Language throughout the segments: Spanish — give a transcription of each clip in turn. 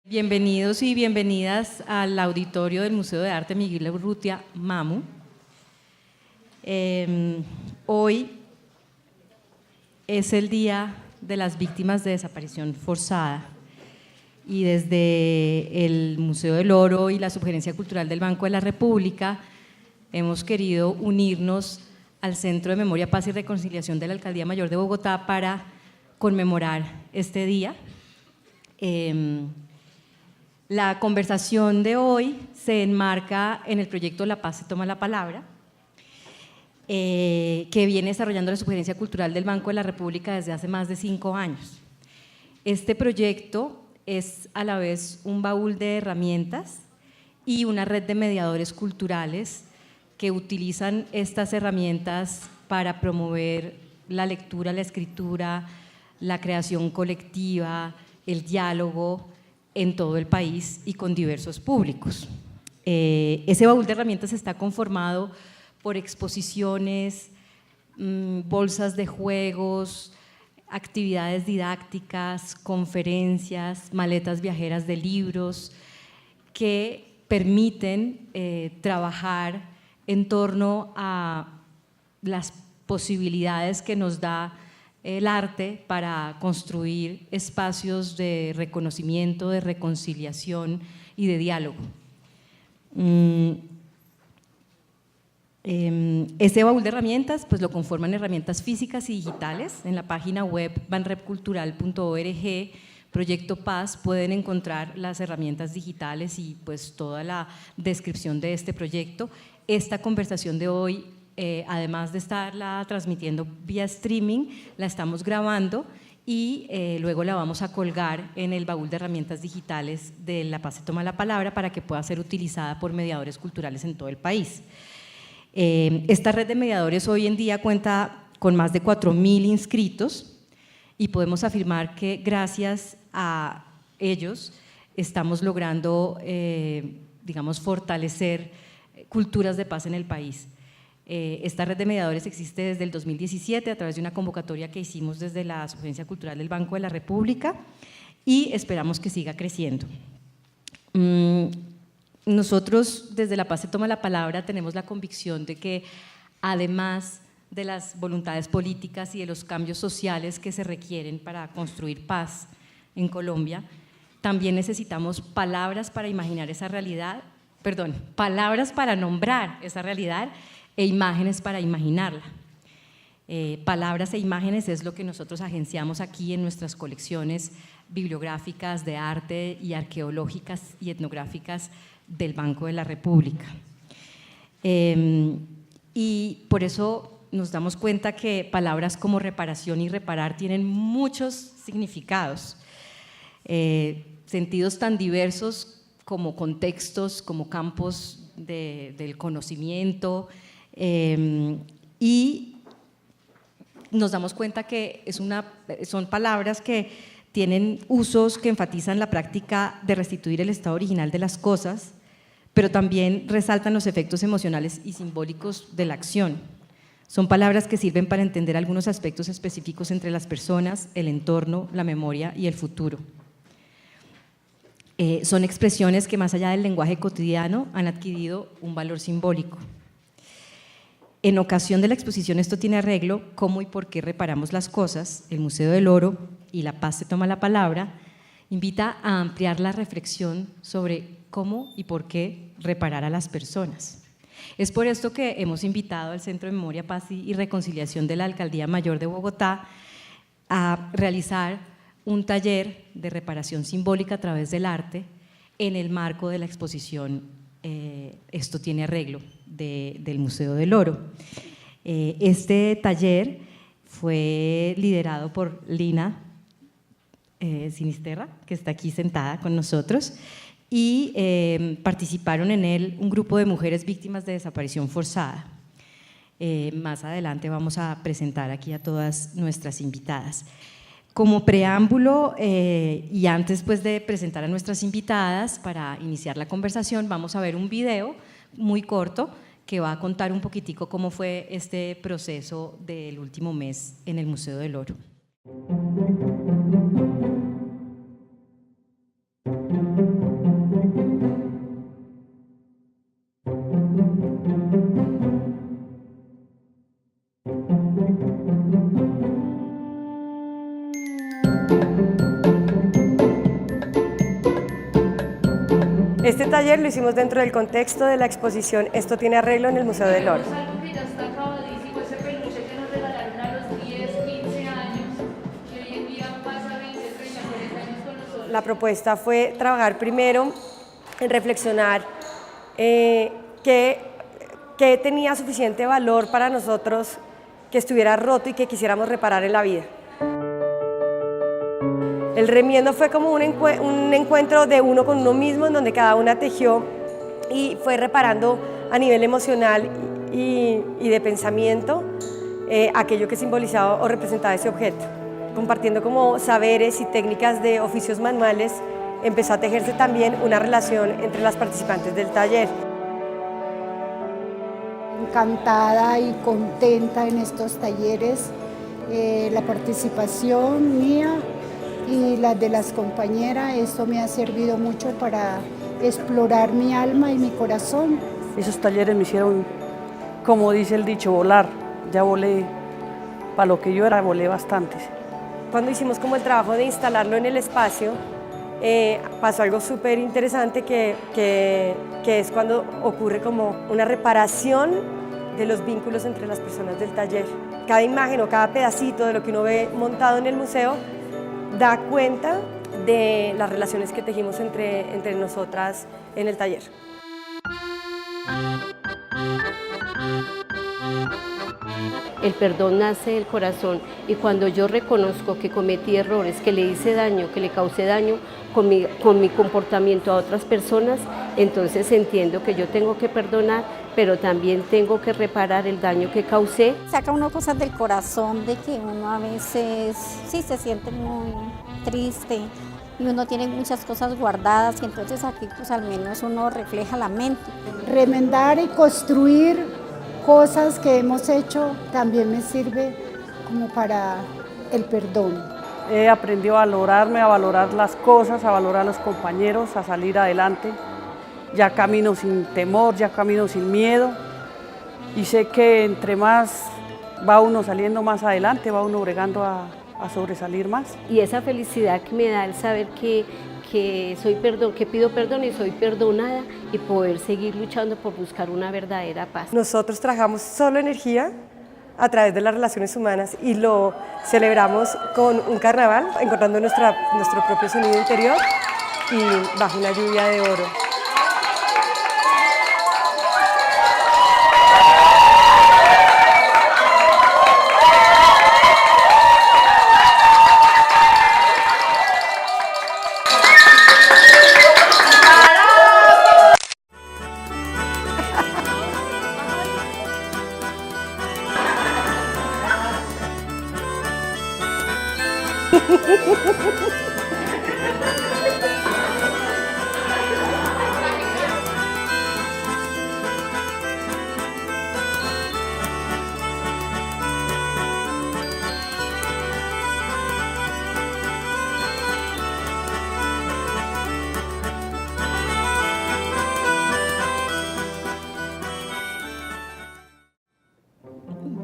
Bienvenidos y bienvenidas al auditorio del Museo de Arte Miguel Urrutia, MAMU. Hoy es el Día de las Víctimas de Desaparición Forzada y desde el Museo del Oro y la Subgerencia Cultural del Banco de la República hemos querido unirnos al Centro de Memoria, Paz y Reconciliación de la Alcaldía Mayor de Bogotá para conmemorar este día. La conversación de hoy se enmarca en el proyecto La Paz se toma la palabra, que viene desarrollando la Subgerencia Cultural del Banco de la República desde hace más de 5 años. Este proyecto es a la vez un baúl de herramientas y una red de mediadores culturales que utilizan estas herramientas para promover la lectura, la escritura, la creación colectiva, el diálogo en todo el país y con diversos públicos. Ese baúl de herramientas está conformado por exposiciones, bolsas de juegos, actividades didácticas, conferencias, maletas viajeras de libros que permiten trabajar en torno a las posibilidades que nos da el arte para construir espacios de reconocimiento, de reconciliación y de diálogo. Ese baúl de herramientas pues lo conforman herramientas físicas y digitales. En la página web banrepcultural.org, Proyecto Paz, pueden encontrar las herramientas digitales y pues toda la descripción de este proyecto. Esta conversación de hoy, además de estarla transmitiendo vía streaming, la estamos grabando y luego la vamos a colgar en el baúl de herramientas digitales de La Paz se toma la palabra para que pueda ser utilizada por mediadores culturales en todo el país. Esta red de mediadores hoy en día cuenta con más de 4.000 inscritos y podemos afirmar que gracias a ellos estamos logrando, digamos, fortalecer culturas de paz en el país. Esta red de mediadores existe desde el 2017 a través de una convocatoria que hicimos desde la Subgerencia Cultural del Banco de la República y esperamos que siga creciendo. Nosotros desde La Paz se toma la palabra tenemos la convicción de que además de las voluntades políticas y de los cambios sociales que se requieren para construir paz en Colombia, también necesitamos palabras para imaginar esa realidad, palabras para nombrar esa realidad e imágenes para imaginarla. Palabras e imágenes es lo que nosotros agenciamos aquí en nuestras colecciones bibliográficas de arte y arqueológicas y etnográficas del Banco de la República. Y por eso nos damos cuenta que palabras como reparación y reparar tienen muchos significados, sentidos tan diversos como contextos, como campos del conocimiento, y nos damos cuenta que son palabras que tienen usos que enfatizan la práctica de restituir el estado original de las cosas, pero también resaltan los efectos emocionales y simbólicos de la acción. Son palabras que sirven para entender algunos aspectos específicos entre las personas, el entorno, la memoria y el futuro. Son expresiones que más allá del lenguaje cotidiano han adquirido un valor simbólico. En ocasión de la exposición Esto tiene arreglo, cómo y por qué reparamos las cosas, el Museo del Oro y La Paz se toma la palabra, invita a ampliar la reflexión sobre cómo y por qué reparar a las personas. Es por esto que hemos invitado al Centro de Memoria, Paz y Reconciliación de la Alcaldía Mayor de Bogotá a realizar un taller de reparación simbólica a través del arte en el marco de la exposición Esto tiene arreglo del Museo del Oro. Este taller fue liderado por Lina Sinisterra, que está aquí sentada con nosotros, y participaron en él un grupo de mujeres víctimas de desaparición forzada. Más adelante vamos a presentar aquí a todas nuestras invitadas. Como preámbulo y antes pues, de presentar a nuestras invitadas para iniciar la conversación, vamos a ver un video muy corto que va a contar un poquitico cómo fue este proceso del último mes en el Museo del Oro. Este taller lo hicimos dentro del contexto de la exposición Esto tiene arreglo en el Museo del Oro. Es algo que ya está acabadísimo, ese peluche que nos regalaron a los 10, 15 años, que hoy en día pasa 20, 30, 40 años con nosotros. La propuesta fue trabajar primero en reflexionar qué tenía suficiente valor para nosotros que estuviera roto y que quisiéramos reparar en la vida. El remiendo fue como un encuentro de uno con uno mismo, en donde cada una tejió y fue reparando a nivel emocional y de pensamiento aquello que simbolizaba o representaba ese objeto. Compartiendo como saberes y técnicas de oficios manuales, empezó a tejerse también una relación entre las participantes del taller. Encantada y contenta en estos talleres, la participación mía y la de las compañeras, esto me ha servido mucho para explorar mi alma y mi corazón. Esos talleres me hicieron, como dice el dicho, volar. Ya volé, para lo que yo era, volé bastantes. Cuando hicimos como el trabajo de instalarlo en el espacio, pasó algo súper interesante que es cuando ocurre como una reparación de los vínculos entre las personas del taller. Cada imagen o cada pedacito de lo que uno ve montado en el museo da cuenta de las relaciones que tejimos entre nosotras en el taller. El perdón nace del corazón y cuando yo reconozco que cometí errores, que le hice daño, que le causé daño con mi comportamiento a otras personas, entonces entiendo que yo tengo que perdonar, pero también tengo que reparar el daño que causé. Saca uno cosas del corazón de que uno a veces sí se siente muy triste y uno tiene muchas cosas guardadas y entonces aquí pues al menos uno refleja la mente. Remendar y construir cosas que hemos hecho también me sirve como para el perdón. He aprendido a valorarme, a valorar las cosas, a valorar a los compañeros, a salir adelante. Ya camino sin temor, ya camino sin miedo y sé que entre más va uno saliendo más adelante, va uno bregando a sobresalir más. Y esa felicidad que me da el saber que pido perdón y soy perdonada y poder seguir luchando por buscar una verdadera paz. Nosotros trabajamos solo energía a través de las relaciones humanas y lo celebramos con un carnaval, encontrando nuestro propio sonido interior y bajo una lluvia de oro.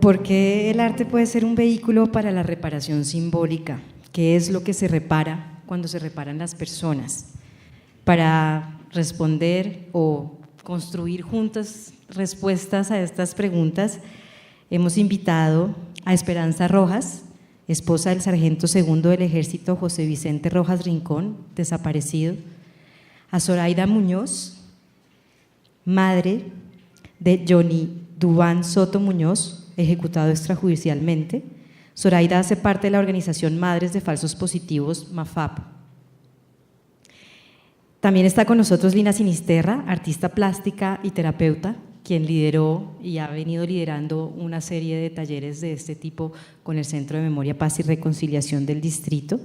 ¿Por qué el arte puede ser un vehículo para la reparación simbólica? ¿Qué es lo que se repara cuando se reparan las personas? Para responder o construir juntas respuestas a estas preguntas, hemos invitado a Esperanza Rojas, esposa del sargento segundo del Ejército José Vicente Rojas Rincón, desaparecido, a Zoraida Muñoz, madre de Johnny Duván Soto Muñoz, ejecutado extrajudicialmente. Zoraida hace parte de la organización Madres de Falsos Positivos, MAFAP. También está con nosotros Lina Sinisterra, artista plástica y terapeuta, quien lideró y ha venido liderando una serie de talleres de este tipo con el Centro de Memoria, Paz y Reconciliación del Distrito.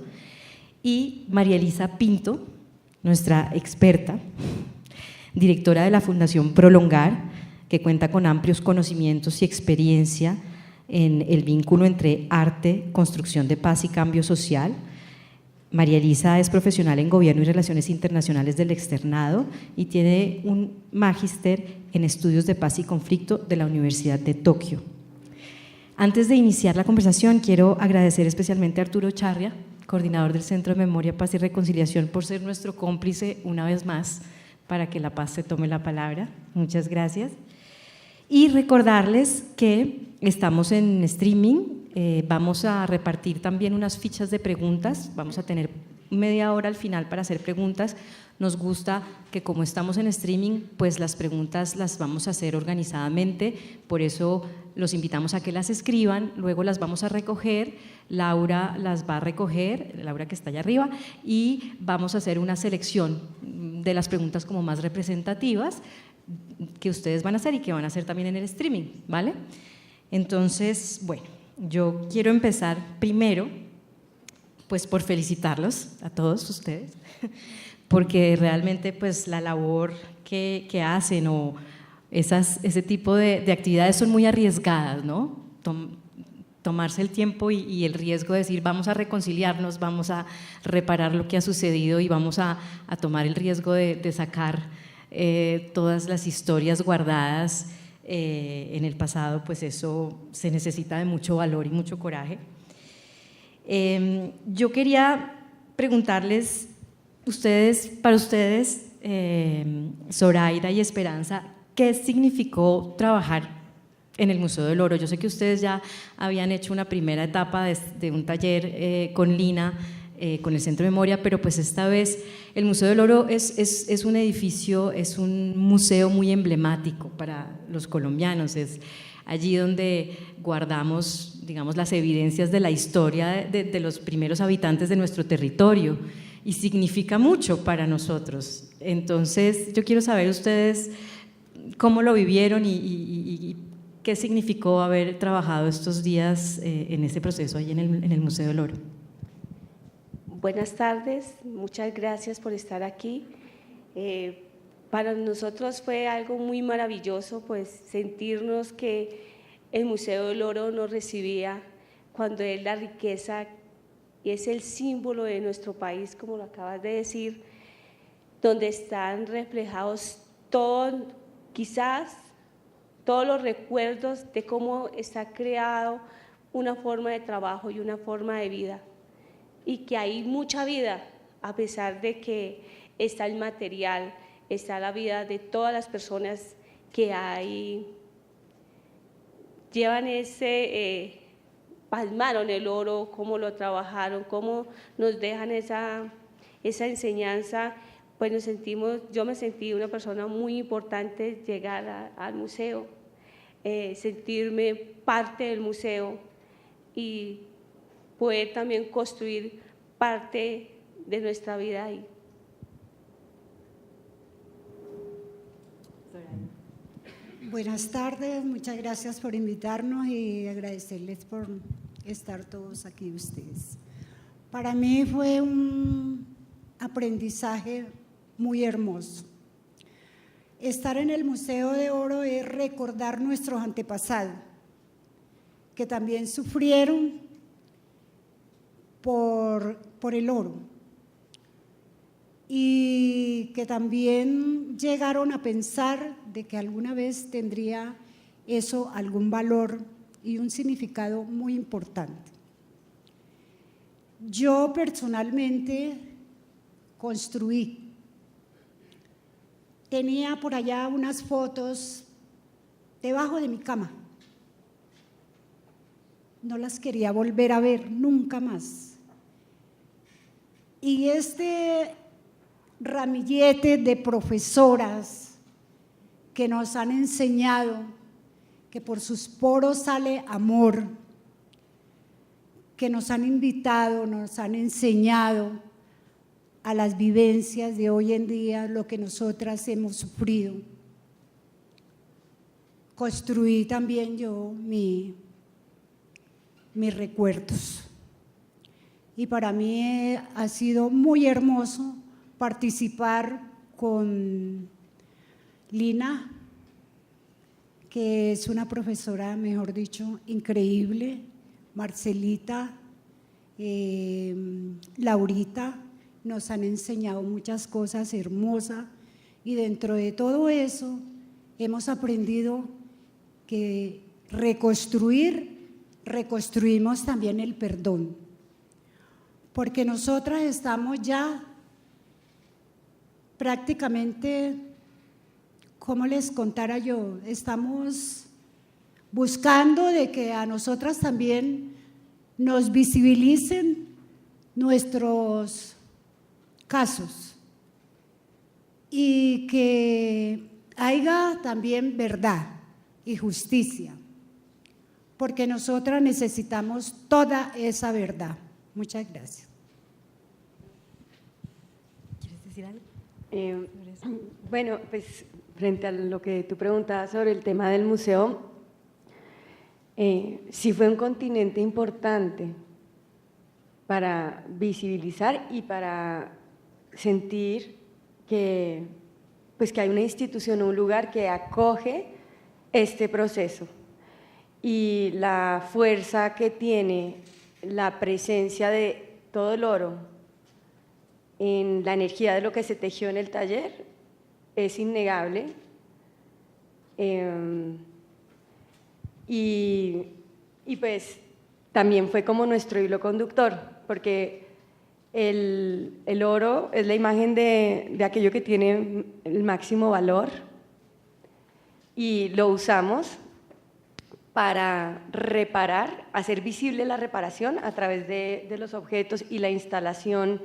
Y María Elisa Pinto, nuestra experta, directora de la Fundación Prolongar, que cuenta con amplios conocimientos y experiencia en el vínculo entre arte, construcción de paz y cambio social. María Elisa es profesional en Gobierno y Relaciones Internacionales del Externado y tiene un magíster en Estudios de Paz y Conflicto de la Universidad de Tokio. Antes de iniciar la conversación, quiero agradecer especialmente a Arturo Charria, coordinador del Centro de Memoria, Paz y Reconciliación, por ser nuestro cómplice una vez más para que La Paz se tome la palabra. Muchas gracias. Y recordarles que estamos en streaming, vamos a repartir también unas fichas de preguntas, vamos a tener media hora al final para hacer preguntas. Nos gusta que como estamos en streaming, pues las preguntas las vamos a hacer organizadamente, por eso los invitamos a que las escriban, luego las vamos a recoger, Laura las va a recoger, Laura que está allá arriba, y vamos a hacer una selección de las preguntas como más representativas que ustedes van a hacer y que van a hacer también en el streaming, ¿vale? Entonces, bueno, yo quiero empezar primero pues por felicitarlos a todos ustedes, porque realmente pues la labor que hacen o ese tipo de actividades son muy arriesgadas, ¿no? Tomarse el tiempo y el riesgo de decir vamos a reconciliarnos, vamos a reparar lo que ha sucedido y vamos a tomar el riesgo de sacar todas las historias guardadas en el pasado, pues eso se necesita de mucho valor y mucho coraje. Yo quería preguntarles, para ustedes, Zoraida y Esperanza, ¿qué significó trabajar en el Museo del Oro? Yo sé que ustedes ya habían hecho una primera etapa de un taller con Lina, con el Centro de Memoria, pero pues esta vez el Museo del Oro es un edificio, es un museo muy emblemático para los colombianos, es allí donde guardamos, digamos, las evidencias de la historia de los primeros habitantes de nuestro territorio y significa mucho para nosotros. Entonces, yo quiero saber ustedes cómo lo vivieron y qué significó haber trabajado estos días en este proceso ahí en el Museo del Oro. Buenas tardes, muchas gracias por estar aquí. Para nosotros fue algo muy maravilloso, pues sentirnos que el Museo del Oro nos recibía cuando es la riqueza y es el símbolo de nuestro país, como lo acabas de decir, donde están reflejados quizás todos los recuerdos de cómo está creado una forma de trabajo y una forma de vida, y que hay mucha vida, a pesar de que está el material, está la vida de todas las personas que llevan palmaron el oro, cómo lo trabajaron, cómo nos dejan esa enseñanza. Pues yo me sentí una persona muy importante llegar al museo, sentirme parte del museo y poder también construir parte de nuestra vida ahí. Buenas tardes, muchas gracias por invitarnos y agradecerles por estar todos aquí ustedes. Para mí fue un aprendizaje muy hermoso. Estar en el Museo de Oro es recordar nuestros antepasados, que también sufrieron por el oro y que también llegaron a pensar de que alguna vez tendría eso algún valor y un significado muy importante. Yo personalmente construí, tenía por allá unas fotos debajo de mi cama, no las quería volver a ver nunca más. Y este ramillete de profesoras que nos han enseñado que por sus poros sale amor, que nos han invitado, nos han enseñado a las vivencias de hoy en día, lo que nosotras hemos sufrido. Construí también yo mis recuerdos. Y para mí ha sido muy hermoso participar con Lina, que es una profesora, mejor dicho, increíble, Marcelita, Laurita, nos han enseñado muchas cosas hermosas y dentro de todo eso hemos aprendido que reconstruimos también el perdón, porque nosotras estamos ya prácticamente, ¿cómo les contara yo? Estamos buscando de que a nosotras también nos visibilicen nuestros casos y que haya también verdad y justicia, porque nosotras necesitamos toda esa verdad. Muchas gracias. ¿Quieres decir algo? Bueno, pues frente a lo que tú preguntabas sobre el tema del museo, sí fue un continente importante para visibilizar y para sentir que, pues que hay una institución, un lugar que acoge este proceso y la fuerza que tiene la presencia de todo el oro en la energía de lo que se tejió en el taller es innegable. Y pues también fue como nuestro hilo conductor, porque el oro es la imagen de aquello que tiene el máximo valor y lo usamos para reparar, hacer visible la reparación a través de los objetos y la instalación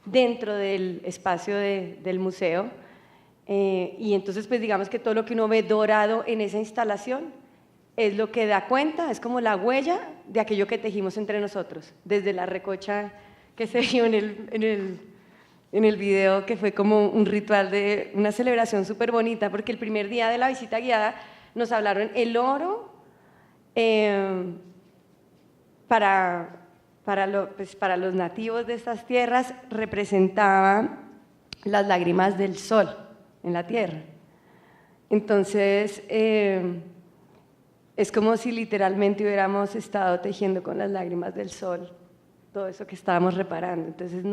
dentro del espacio del museo. Y entonces pues digamos que todo lo que uno ve dorado en esa instalación es lo que da cuenta, es como la huella de aquello que tejimos entre nosotros, desde la recocha que se vio en el video, que fue como un ritual de una celebración súper bonita, porque el primer día de la visita guiada nos hablaron el oro para los nativos de estas tierras representaba las lágrimas del sol en la tierra. Entonces, es como si literalmente hubiéramos estado tejiendo con las lágrimas del sol todo eso que estábamos reparando. Entonces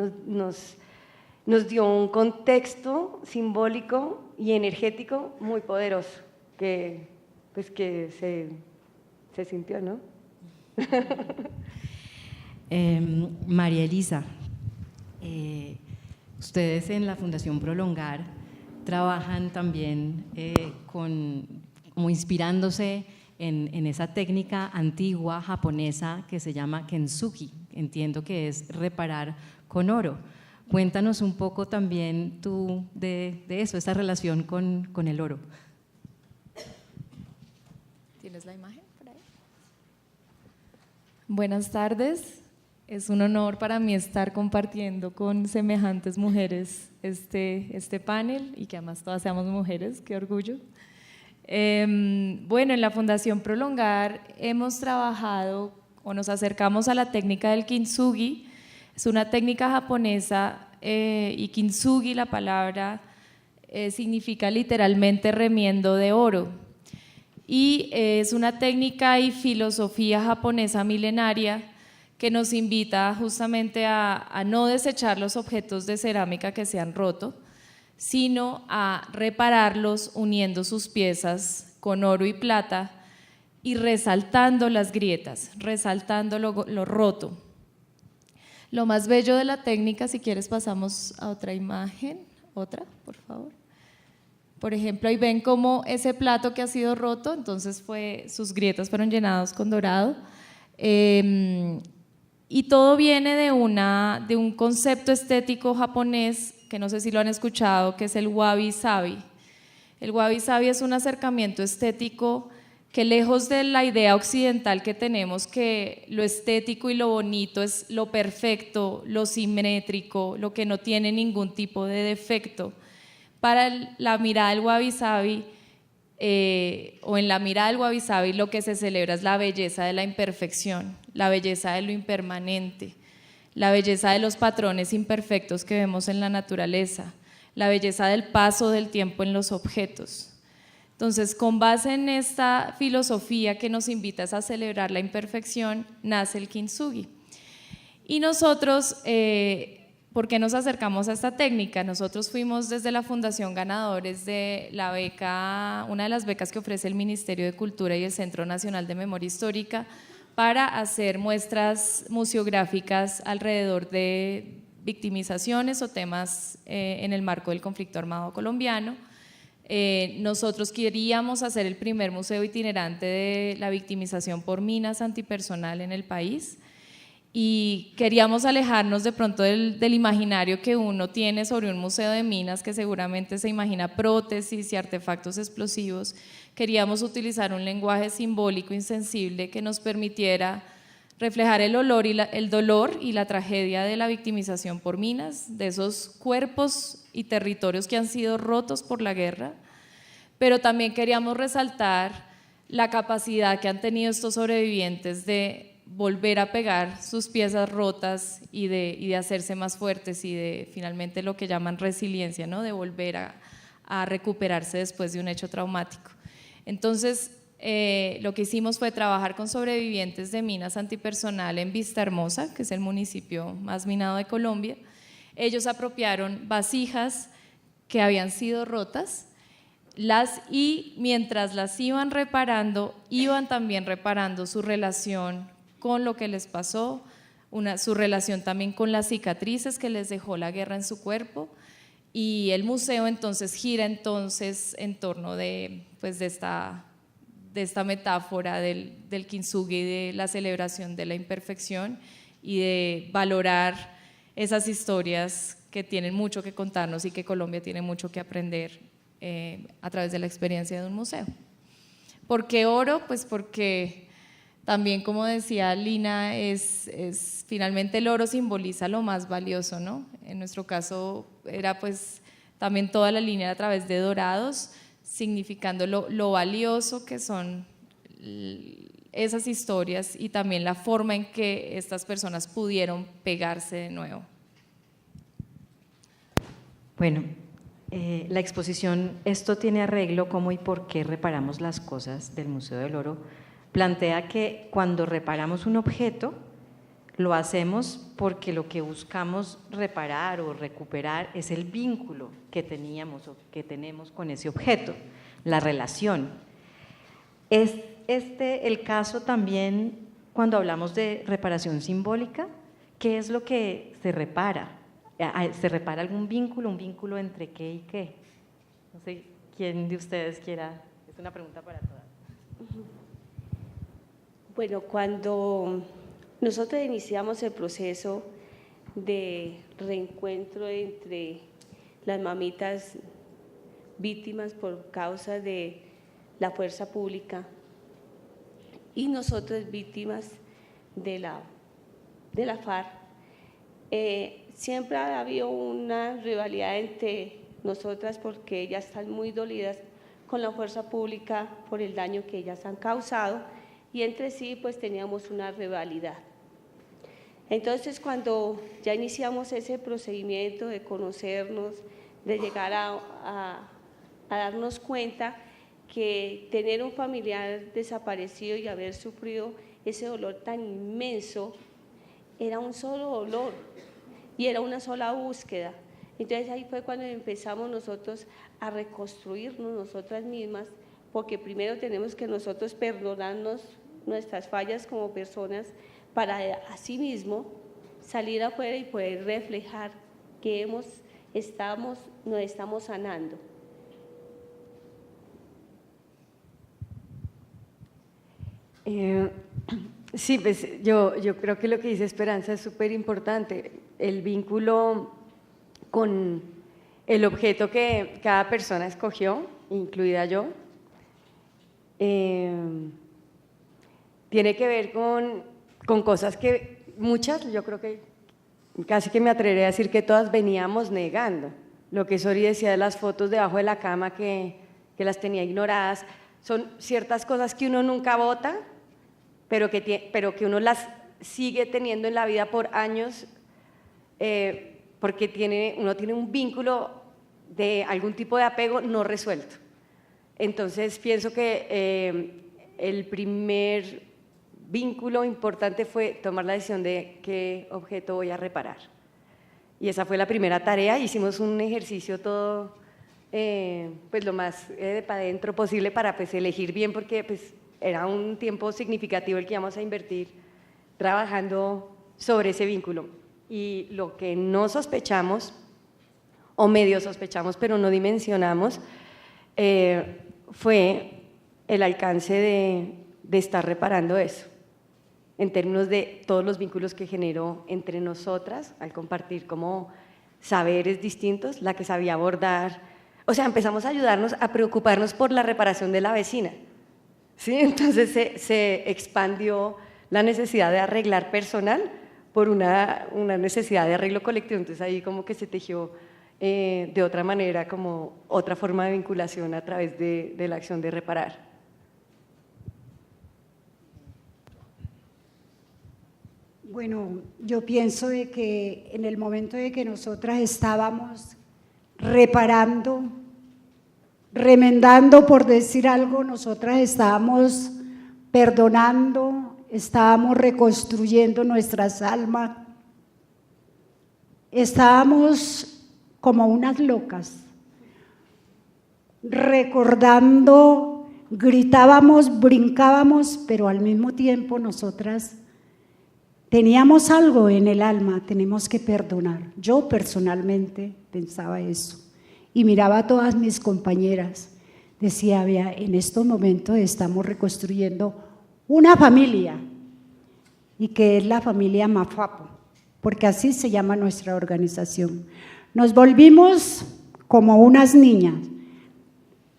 nos dio un contexto simbólico y energético muy poderoso que se sintió, ¿no? María Elisa, ustedes en la Fundación Prolongar trabajan también como inspirándose en esa técnica antigua japonesa que se llama kintsugi, entiendo que es reparar con oro. Cuéntanos un poco también tú de eso, esa relación con el oro. ¿Tienes la imagen por ahí? Buenas tardes, es un honor para mí estar compartiendo con semejantes mujeres este panel y que además todas seamos mujeres, qué orgullo. Bueno, en la Fundación Prolongar hemos trabajado o nos acercamos a la técnica del kintsugi. Es una técnica japonesa y kintsugi, la palabra, significa literalmente remiendo de oro. Y es una técnica y filosofía japonesa milenaria que nos invita justamente a no desechar los objetos de cerámica que se han roto, sino a repararlos uniendo sus piezas con oro y plata y resaltando las grietas, resaltando lo roto. Lo más bello de la técnica, si quieres pasamos a otra imagen, otra, por favor. Por ejemplo, ahí ven cómo ese plato que ha sido roto, entonces sus grietas fueron llenadas con dorado. Y todo viene de un concepto estético japonés que no sé si lo han escuchado, que es el wabi-sabi. El wabi-sabi es un acercamiento estético que, lejos de la idea occidental que tenemos, que lo estético y lo bonito es lo perfecto, lo simétrico, lo que no tiene ningún tipo de defecto. Para la mirada del wabi-sabi, o en la mirada del wabi-sabi, lo que se celebra es la belleza de la imperfección, la belleza de lo impermanente, la belleza de los patrones imperfectos que vemos en la naturaleza, la belleza del paso del tiempo en los objetos. Entonces, con base en esta filosofía que nos invita a celebrar la imperfección, nace el kintsugi. Y nosotros, ¿por qué nos acercamos a esta técnica? Nosotros fuimos desde la Fundación ganadores de la beca, una de las becas que ofrece el Ministerio de Cultura y el Centro Nacional de Memoria Histórica, para hacer muestras museográficas alrededor de victimizaciones o temas en el marco del conflicto armado colombiano. Nosotros queríamos hacer el primer museo itinerante de la victimización por minas antipersonal en el país y queríamos alejarnos de pronto del imaginario que uno tiene sobre un museo de minas, que seguramente se imagina prótesis y artefactos explosivos. Queríamos utilizar un lenguaje simbólico insensible que nos permitiera reflejar el dolor y la tragedia de la victimización por minas, de esos cuerpos y territorios que han sido rotos por la guerra, pero también queríamos resaltar la capacidad que han tenido estos sobrevivientes de volver a pegar sus piezas rotas y de hacerse más fuertes y de finalmente lo que llaman resiliencia, ¿no? De volver a recuperarse después de un hecho traumático. Entonces, lo que hicimos fue trabajar con sobrevivientes de minas antipersonal en Vistahermosa, que es el municipio más minado de Colombia. Ellos apropiaron vasijas que habían sido rotas y mientras las iban reparando, iban también reparando su relación con lo que les pasó, su relación también con las cicatrices que les dejó la guerra en su cuerpo, y el museo entonces gira en torno de esta metáfora del kintsugi, de la celebración de la imperfección y de valorar esas historias que tienen mucho que contarnos y que Colombia tiene mucho que aprender a través de la experiencia de un museo. ¿Por qué oro? Pues porque también, como decía Lina, finalmente el oro simboliza lo más valioso, ¿no? En nuestro caso era pues también toda la línea a través de dorados, significando lo valioso que son esas historias y también la forma en que estas personas pudieron pegarse de nuevo. Bueno, la exposición Esto tiene arreglo, cómo y por qué reparamos las cosas del Museo del Oro, plantea que cuando reparamos un objeto, lo hacemos porque lo que buscamos reparar o recuperar es el vínculo que teníamos o que tenemos con ese objeto, la relación. ¿Es el caso también cuando hablamos de reparación simbólica? ¿Qué es lo que se repara? ¿Se repara algún vínculo? ¿Un vínculo entre qué y qué? No sé quién de ustedes quiera, es una pregunta para todas. Bueno, cuando nosotros iniciamos el proceso de reencuentro entre las mamitas víctimas por causa de la fuerza pública y nosotros víctimas de la FARC, siempre ha habido una rivalidad entre nosotras porque ellas están muy dolidas con la fuerza pública por el daño que ellas han causado y entre sí pues teníamos una rivalidad. Entonces cuando ya iniciamos ese procedimiento de conocernos, de llegar a darnos cuenta que tener un familiar desaparecido y haber sufrido ese dolor tan inmenso era un solo dolor y era una sola búsqueda. Entonces ahí fue cuando empezamos nosotros a reconstruirnos nosotras mismas, porque primero tenemos que nosotros perdonarnos nuestras fallas como personas para así mismo salir afuera y poder reflejar que nos estamos sanando. Sí, pues yo creo que lo que dice Esperanza es súper importante, el vínculo con el objeto que cada persona escogió, incluida yo, tiene que ver con cosas que muchas, yo creo que casi que me atrevería a decir que todas veníamos negando. Lo que Sori decía de las fotos debajo de la cama que las tenía ignoradas, son ciertas cosas que uno nunca bota, pero que uno las sigue teniendo en la vida por años, porque uno tiene un vínculo de algún tipo de apego no resuelto. Entonces pienso que el primer vínculo importante fue tomar la decisión de qué objeto voy a reparar. Y esa fue la primera tarea. Hicimos un ejercicio todo pues lo más para adentro posible para pues elegir bien, porque pues era un tiempo significativo el que íbamos a invertir trabajando sobre ese vínculo. y lo que no sospechamos, o medio sospechamos, pero no dimensionamos, fue el alcance de estar reparando eso, en términos de todos los vínculos que generó entre nosotras, al compartir como saberes distintos, la que sabía bordar, o sea, empezamos a ayudarnos a preocuparnos por la reparación de la vecina, ¿sí? Entonces se expandió la necesidad de arreglar personal por una necesidad de arreglo colectivo, entonces ahí como que se tejió de otra manera, como otra forma de vinculación a través de la acción de reparar. Bueno, yo pienso de que en el momento de que nosotras estábamos reparando, remendando, por decir algo, nosotras estábamos perdonando, estábamos reconstruyendo nuestras almas, estábamos como unas locas, recordando, gritábamos, brincábamos, pero al mismo tiempo nosotras teníamos algo en el alma, tenemos que perdonar. Yo personalmente pensaba eso y miraba a todas mis compañeras, decía, vea, en estos momentos estamos reconstruyendo una familia y que es la familia Mafapo, porque así se llama nuestra organización. Nos volvimos como unas niñas,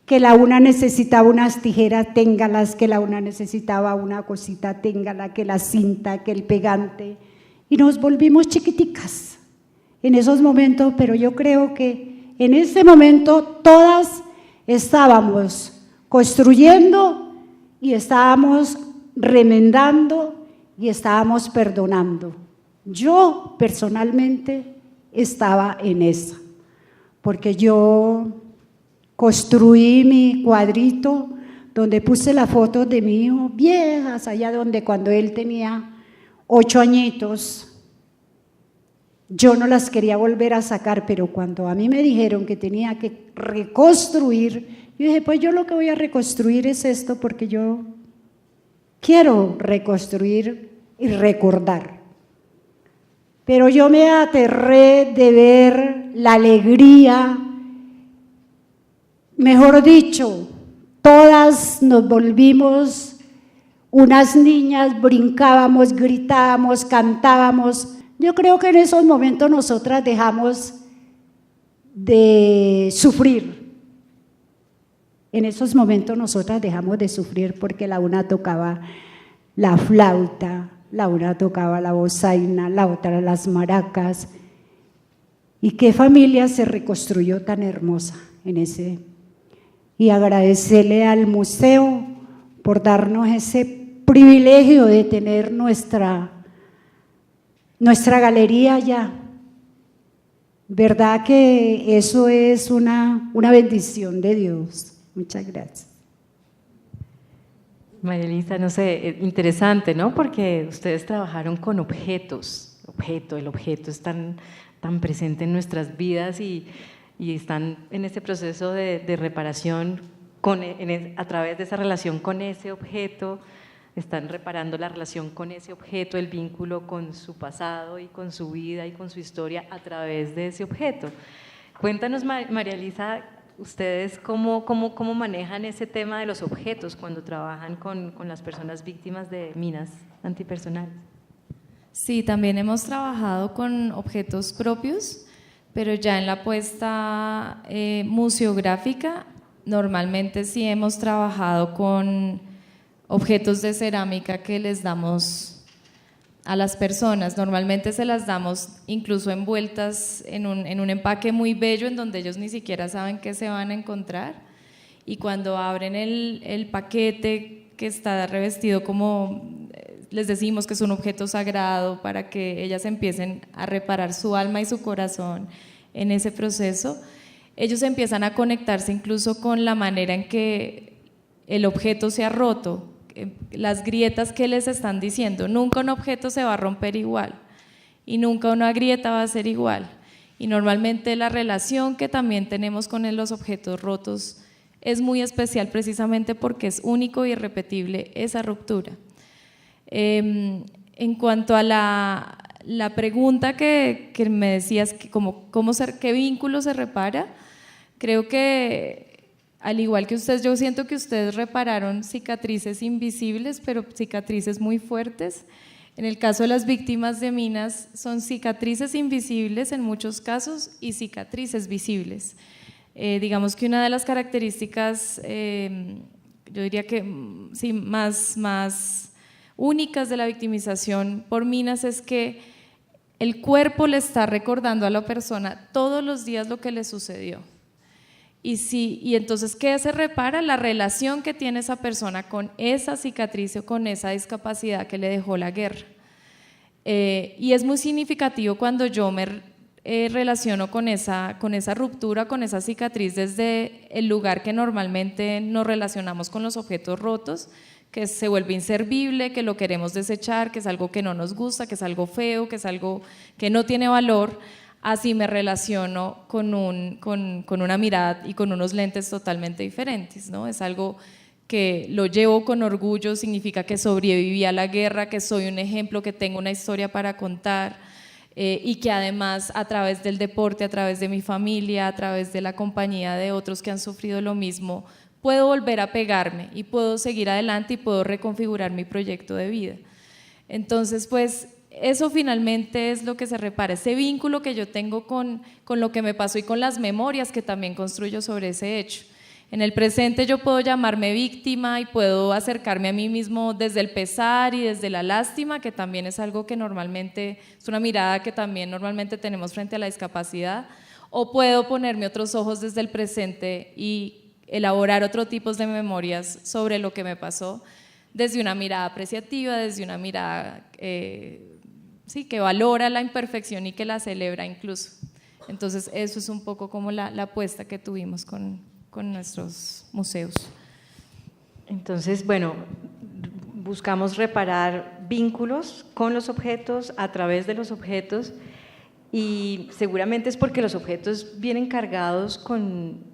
que la una necesitaba unas tijeras, téngalas, que la una necesitaba una cosita, téngala, que la cinta, que el pegante, y nos volvimos chiquiticas en esos momentos, pero yo creo que en ese momento todas estábamos construyendo y estábamos remendando y estábamos perdonando. Yo personalmente estaba en esa, porque yo construí mi cuadrito donde puse la foto de mi hijo, viejas, allá donde cuando él tenía 8 añitos, yo no las quería volver a sacar, pero cuando a mí me dijeron que tenía que reconstruir, yo dije, pues yo lo que voy a reconstruir es esto, porque yo quiero reconstruir y recordar. Pero yo me aterré de ver la alegría, mejor dicho, todas nos volvimos unas niñas, brincábamos, gritábamos, cantábamos. Yo creo que en esos momentos nosotras dejamos de sufrir. En esos momentos nosotras dejamos de sufrir porque la una tocaba la flauta, la una tocaba la bozaina, la otra las maracas. Y qué familia se reconstruyó tan hermosa en ese. Y agradecerle al museo por darnos ese privilegio de tener nuestra galería allá. ¿Verdad que eso es una bendición de Dios? Muchas gracias. María Elisa, no sé, interesante, ¿no? Porque ustedes trabajaron con objetos, el objeto es tan presente en nuestras vidas y están en ese proceso de reparación a través de esa relación con ese objeto, están reparando la relación con ese objeto, el vínculo con su pasado y con su vida y con su historia a través de ese objeto. Cuéntanos, María Elisa, ustedes cómo manejan ese tema de los objetos cuando trabajan con las personas víctimas de minas antipersonales. Sí, también hemos trabajado con objetos propios, pero ya en la apuesta museográfica normalmente sí hemos trabajado con objetos de cerámica que les damos a las personas. Normalmente se las damos incluso envueltas en un empaque muy bello en donde ellos ni siquiera saben qué se van a encontrar, y cuando abren el paquete que está revestido como les decimos que es un objeto sagrado para que ellas empiecen a reparar su alma y su corazón en ese proceso, ellos empiezan a conectarse incluso con la manera en que el objeto se ha roto, las grietas que les están diciendo. Nunca un objeto se va a romper igual y nunca una grieta va a ser igual, y normalmente la relación que también tenemos con los objetos rotos es muy especial precisamente porque es único y irrepetible esa ruptura. En cuanto a la pregunta que me decías, que ¿qué vínculo se repara? Creo que, al igual que ustedes, yo siento que ustedes repararon cicatrices invisibles, pero cicatrices muy fuertes. En el caso de las víctimas de minas, son cicatrices invisibles en muchos casos y cicatrices visibles. Digamos que una de las características, yo diría que sí, más únicas de la victimización por minas es que el cuerpo le está recordando a la persona todos los días lo que le sucedió. Y entonces, ¿qué se repara? La relación que tiene esa persona con esa cicatriz o con esa discapacidad que le dejó la guerra. Y es muy significativo cuando yo me relaciono con esa ruptura, con esa cicatriz desde el lugar que normalmente nos relacionamos con los objetos rotos, que se vuelve inservible, que lo queremos desechar, que es algo que no nos gusta, que es algo feo, que es algo que no tiene valor. Así me relaciono con una mirada y con unos lentes totalmente diferentes, ¿no? Es algo que lo llevo con orgullo, significa que sobreviví a la guerra, que soy un ejemplo, que tengo una historia para contar, y que además a través del deporte, a través de mi familia, a través de la compañía de otros que han sufrido lo mismo, puedo volver a pegarme y puedo seguir adelante y puedo reconfigurar mi proyecto de vida. Entonces, pues, eso finalmente es lo que se repara, ese vínculo que yo tengo con lo que me pasó y con las memorias que también construyo sobre ese hecho. En el presente yo puedo llamarme víctima y puedo acercarme a mí mismo desde el pesar y desde la lástima, que también es algo que normalmente, es una mirada que también normalmente tenemos frente a la discapacidad, o puedo ponerme otros ojos desde el presente y elaborar otros tipos de memorias sobre lo que me pasó, desde una mirada apreciativa, desde una mirada sí, que valora la imperfección y que la celebra incluso. Entonces eso es un poco como la apuesta que tuvimos con nuestros museos. Entonces, bueno, buscamos reparar vínculos con los objetos, a través de los objetos, y seguramente es porque los objetos vienen cargados con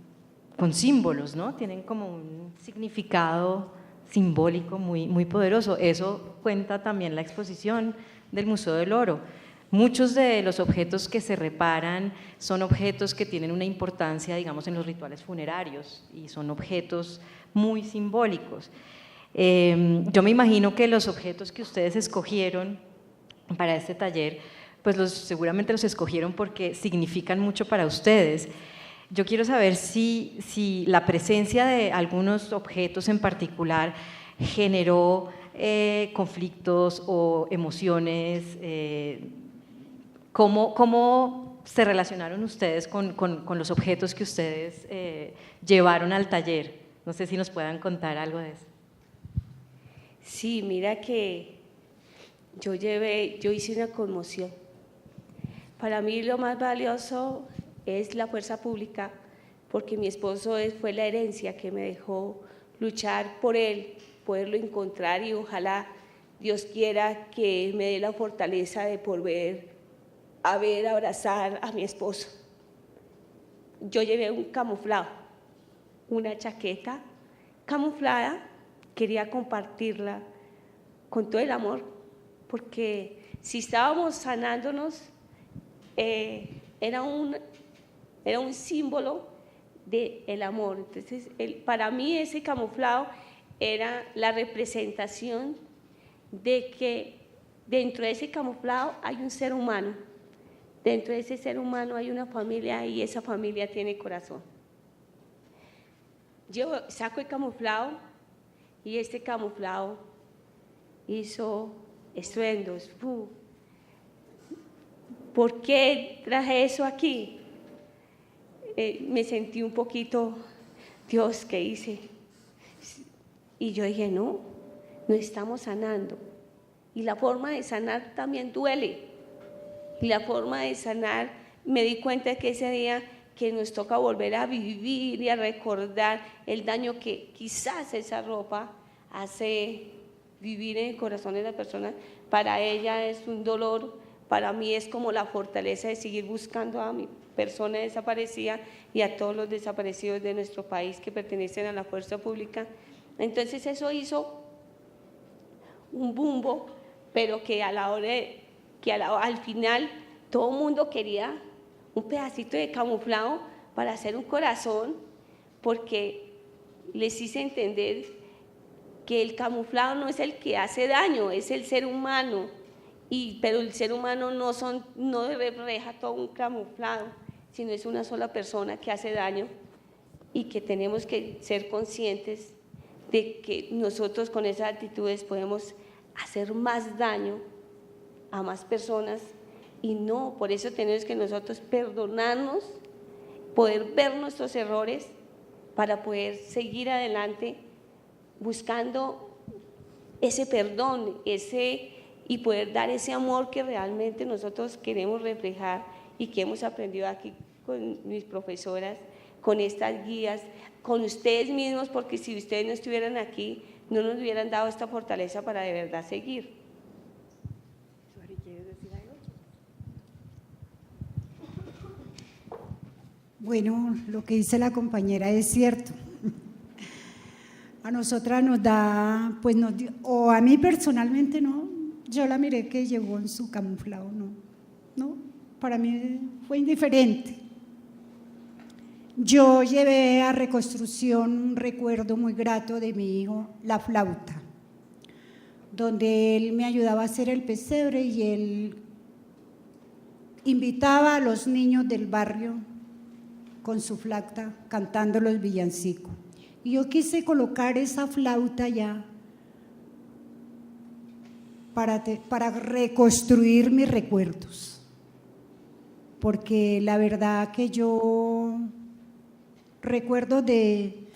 símbolos, ¿no? Tienen como un significado simbólico muy poderoso. Eso cuenta también la exposición del Museo del Oro. Muchos de los objetos que se reparan son objetos que tienen una importancia, digamos, en los rituales funerarios, y son objetos muy simbólicos. Yo me imagino que los objetos que ustedes escogieron para este taller, pues seguramente los escogieron porque significan mucho para ustedes. Yo quiero saber si la presencia de algunos objetos en particular generó conflictos o emociones. ¿Cómo se relacionaron ustedes con los objetos que ustedes llevaron al taller? No sé si nos puedan contar algo de eso. Sí, mira que yo hice una conmoción. Para mí lo más valioso es la fuerza pública, porque mi esposo fue la herencia que me dejó luchar por él, poderlo encontrar, y ojalá Dios quiera que me dé la fortaleza de poder abrazar a mi esposo. Yo llevé un camuflado, una chaqueta camuflada, quería compartirla con todo el amor, porque si estábamos sanándonos, era un símbolo del amor. Entonces, para mí ese camuflado era la representación de que dentro de ese camuflado hay un ser humano, dentro de ese ser humano hay una familia, y esa familia tiene corazón. Yo saco el camuflado y este camuflado hizo estruendos. ¿Por qué traje eso aquí? Me sentí un poquito, Dios, ¿qué hice? Y yo dije, no estamos sanando. Y la forma de sanar también duele. Y la forma de sanar, me di cuenta que ese día que nos toca volver a vivir y a recordar el daño que quizás esa ropa hace vivir en el corazón de la persona. Para ella es un dolor, para mí es como la fortaleza de seguir buscando a mi persona desaparecida y a todos los desaparecidos de nuestro país que pertenecen a la fuerza pública. Entonces eso hizo un bumbo, pero que a la hora que al final todo el mundo quería un pedacito de camuflado para hacer un corazón, porque les hice entender que el camuflado no es el que hace daño, es el ser humano, pero el ser humano no refleja todo un camuflado, sino es una sola persona que hace daño, y que tenemos que ser conscientes de que nosotros con esas actitudes podemos hacer más daño a más personas, y no, por eso tenemos que nosotros perdonarnos, poder ver nuestros errores para poder seguir adelante buscando ese perdón, y poder dar ese amor que realmente nosotros queremos reflejar y que hemos aprendido aquí con mis profesoras, con estas guías, con ustedes mismos, porque si ustedes no estuvieran aquí, no nos hubieran dado esta fortaleza para de verdad seguir. ¿Quieres decir algo? Bueno, lo que dice la compañera es cierto. A nosotras nos da, pues o a mí personalmente no, yo la miré que llegó en su camuflado, no, para mí fue indiferente. Yo llevé a reconstrucción un recuerdo muy grato de mi hijo, la flauta, donde él me ayudaba a hacer el pesebre y él invitaba a los niños del barrio con su flauta cantando los villancicos. Y yo quise colocar esa flauta ya para reconstruir mis recuerdos, porque la verdad que yo recuerdo de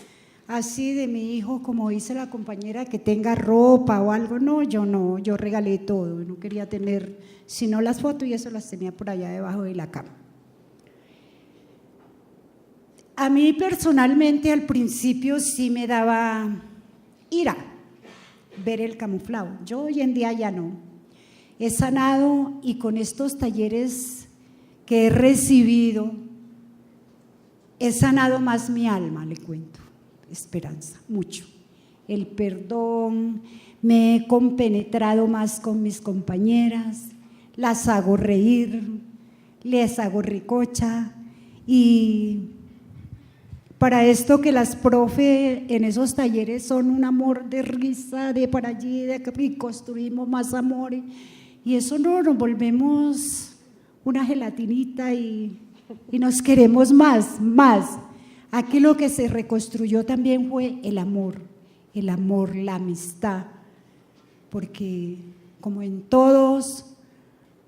mi hijo, como dice la compañera, que tenga ropa o algo, yo regalé todo, no quería tener sino las fotos, y eso las tenía por allá debajo de la cama. A mí personalmente al principio sí me daba ira ver el camuflado. Yo hoy en día ya no. He sanado, y con estos talleres que he recibido, he sanado más mi alma, le cuento. Esperanza, mucho. El perdón, me he compenetrado más con mis compañeras, las hago reír, les hago ricocha, y para esto que las profe en esos talleres son un amor de risa, de para allí, de que y construimos más amor, y eso no, nos volvemos una gelatinita y nos queremos más. Aquí lo que se reconstruyó también fue el amor, la amistad, porque como en todos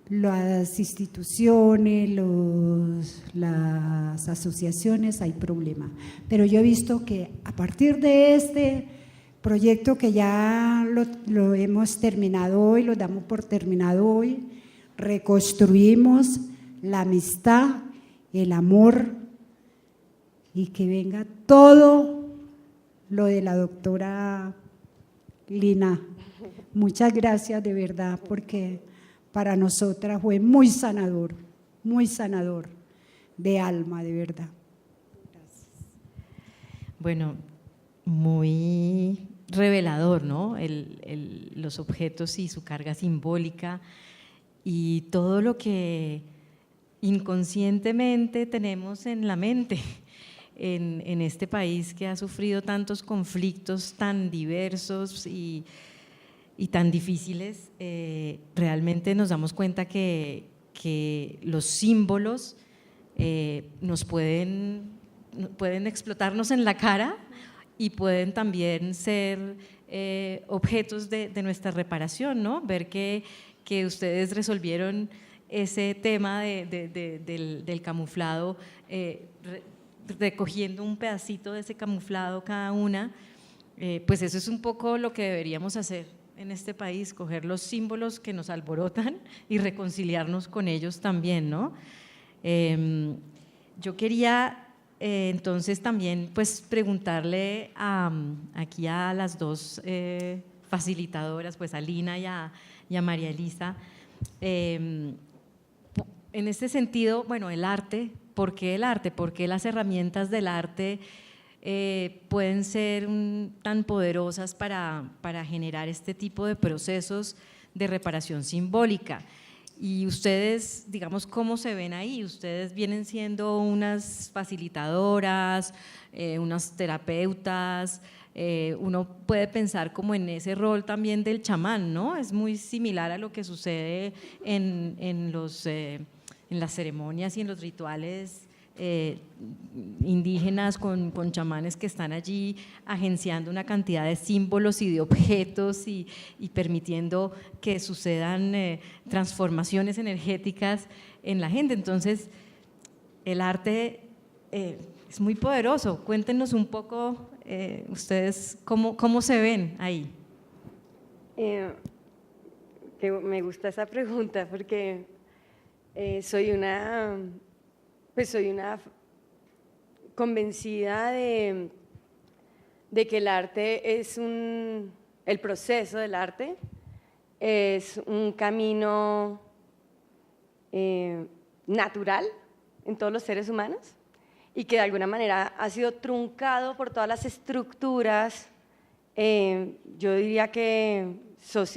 las instituciones, las asociaciones hay problemas, pero yo he visto que a partir de este proyecto que ya lo hemos terminado hoy, lo damos por terminado hoy, reconstruimos la amistad, el amor, y que venga todo lo de la doctora Lina. Muchas gracias de verdad, porque para nosotras fue muy sanador de alma, de verdad. Gracias. Bueno, muy revelador, ¿no? Los objetos y su carga simbólica y todo lo que inconscientemente tenemos en la mente en este país que ha sufrido tantos conflictos tan diversos y tan difíciles. Realmente nos damos cuenta que los símbolos nos pueden explotarnos en la cara y pueden también ser objetos de nuestra reparación, ¿no? Ver que ustedes resolvieron ese tema del camuflado, recogiendo un pedacito de ese camuflado cada una, pues eso es un poco lo que deberíamos hacer en este país, coger los símbolos que nos alborotan y reconciliarnos con ellos también, ¿no? Yo quería entonces también pues preguntarle aquí a las dos facilitadoras, pues a Lina y a María Elisa, en este sentido, bueno, el arte, ¿por qué el arte? ¿Por qué las herramientas del arte pueden ser tan poderosas para generar este tipo de procesos de reparación simbólica? Y ustedes, digamos, ¿cómo se ven ahí? Ustedes vienen siendo unas facilitadoras, unas terapeutas, uno puede pensar como en ese rol también del chamán, ¿no? Es muy similar a lo que sucede en las ceremonias y en los rituales indígenas con chamanes que están allí agenciando una cantidad de símbolos y de objetos y permitiendo que sucedan transformaciones energéticas en la gente. Entonces, el arte es muy poderoso. Cuéntenos un poco ustedes cómo se ven ahí. Que me gusta esa pregunta porque soy una convencida de que el arte es el proceso del arte es un camino natural en todos los seres humanos y que de alguna manera ha sido truncado por todas las estructuras, yo diría que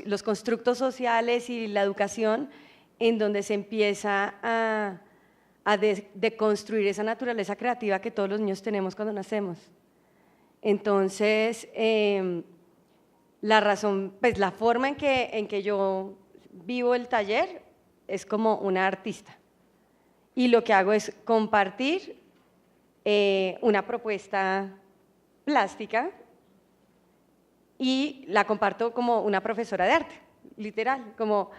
los constructos sociales y la educación, en donde se empieza a deconstruir esa naturaleza creativa que todos los niños tenemos cuando nacemos. Entonces, la razón, pues la forma en que yo vivo el taller es como una artista. Y lo que hago es compartir una propuesta plástica y la comparto como una profesora de arte, literal, como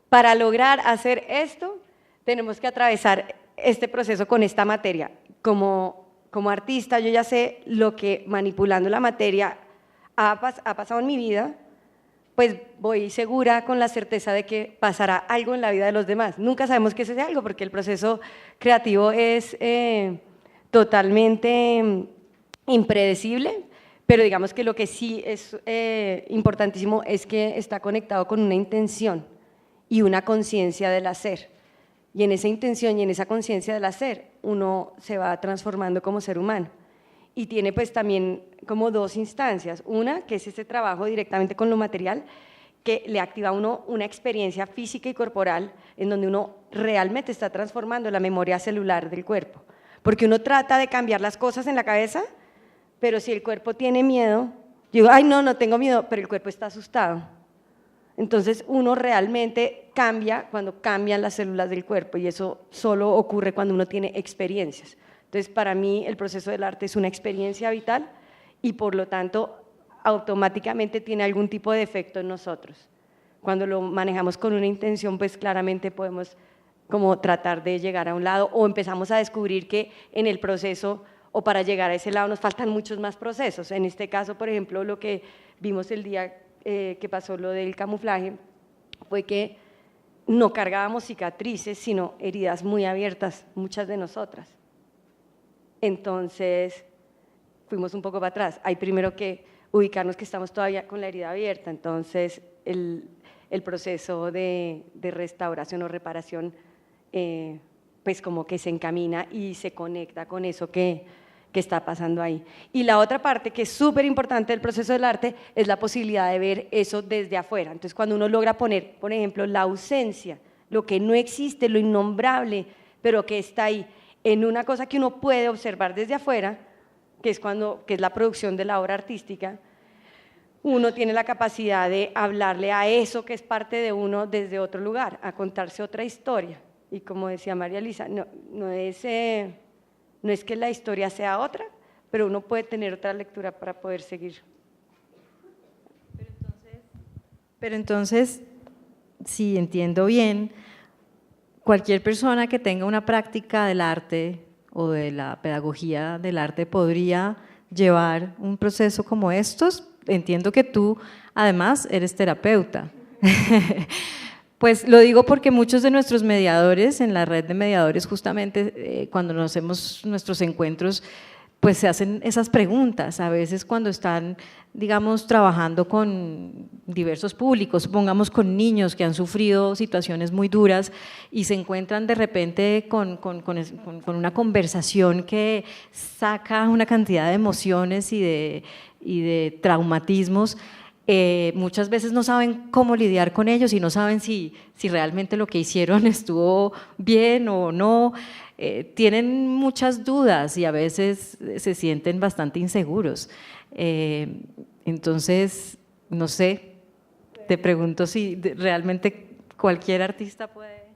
para lograr hacer esto tenemos que atravesar este proceso con esta materia. Como artista yo ya sé lo que manipulando la materia ha pasado en mi vida, pues voy segura con la certeza de que pasará algo en la vida de los demás. Nunca sabemos qué es ese algo porque el proceso creativo es totalmente impredecible, pero digamos que lo que sí es importantísimo es que está conectado con una intención y una conciencia del hacer. Y en esa intención y en esa conciencia del hacer, uno se va transformando como ser humano. Y tiene pues también como dos instancias. Una, que es ese trabajo directamente con lo material, que le activa a uno una experiencia física y corporal en donde uno realmente está transformando la memoria celular del cuerpo. Porque uno trata de cambiar las cosas en la cabeza, pero si el cuerpo tiene miedo, yo digo, ay no tengo miedo, pero el cuerpo está asustado. Entonces uno realmente cambia cuando cambian las células del cuerpo y eso solo ocurre cuando uno tiene experiencias. Entonces para mí el proceso del arte es una experiencia vital y por lo tanto automáticamente tiene algún tipo de efecto en nosotros. Cuando lo manejamos con una intención pues claramente podemos como tratar de llegar a un lado o empezamos a descubrir que en el proceso o para llegar a ese lado nos faltan muchos más procesos. En este caso, por ejemplo, lo que vimos el día que pasó lo del camuflaje fue que no cargábamos cicatrices, sino heridas muy abiertas, muchas de nosotras. Entonces, fuimos un poco para atrás. Hay primero que ubicarnos que estamos todavía con la herida abierta, entonces el proceso de restauración o reparación pues como que se encamina y se conecta con eso que está pasando ahí. Y la otra parte que es súper importante del proceso del arte es la posibilidad de ver eso desde afuera. Entonces cuando uno logra poner, por ejemplo, la ausencia, lo que no existe, lo innombrable, pero que está ahí, en una cosa que uno puede observar desde afuera, que es la producción de la obra artística, uno tiene la capacidad de hablarle a eso que es parte de uno desde otro lugar, a contarse otra historia. Y como decía María Elisa, no es que la historia sea otra, pero uno puede tener otra lectura para poder seguir. Pero entonces, si entiendo bien, cualquier persona que tenga una práctica del arte o de la pedagogía del arte podría llevar un proceso como estos. Entiendo que tú, además, eres terapeuta. Pues lo digo porque muchos de nuestros mediadores, en la red de mediadores, justamente cuando nos hacemos nuestros encuentros, pues se hacen esas preguntas, a veces cuando están, digamos, trabajando con diversos públicos, supongamos con niños que han sufrido situaciones muy duras y se encuentran de repente con una conversación que saca una cantidad de emociones y de traumatismos. muchas veces no saben cómo lidiar con ellos y no saben si realmente lo que hicieron estuvo bien o no. Tienen muchas dudas y a veces se sienten bastante inseguros. Entonces, no sé, te pregunto si realmente cualquier artista puede…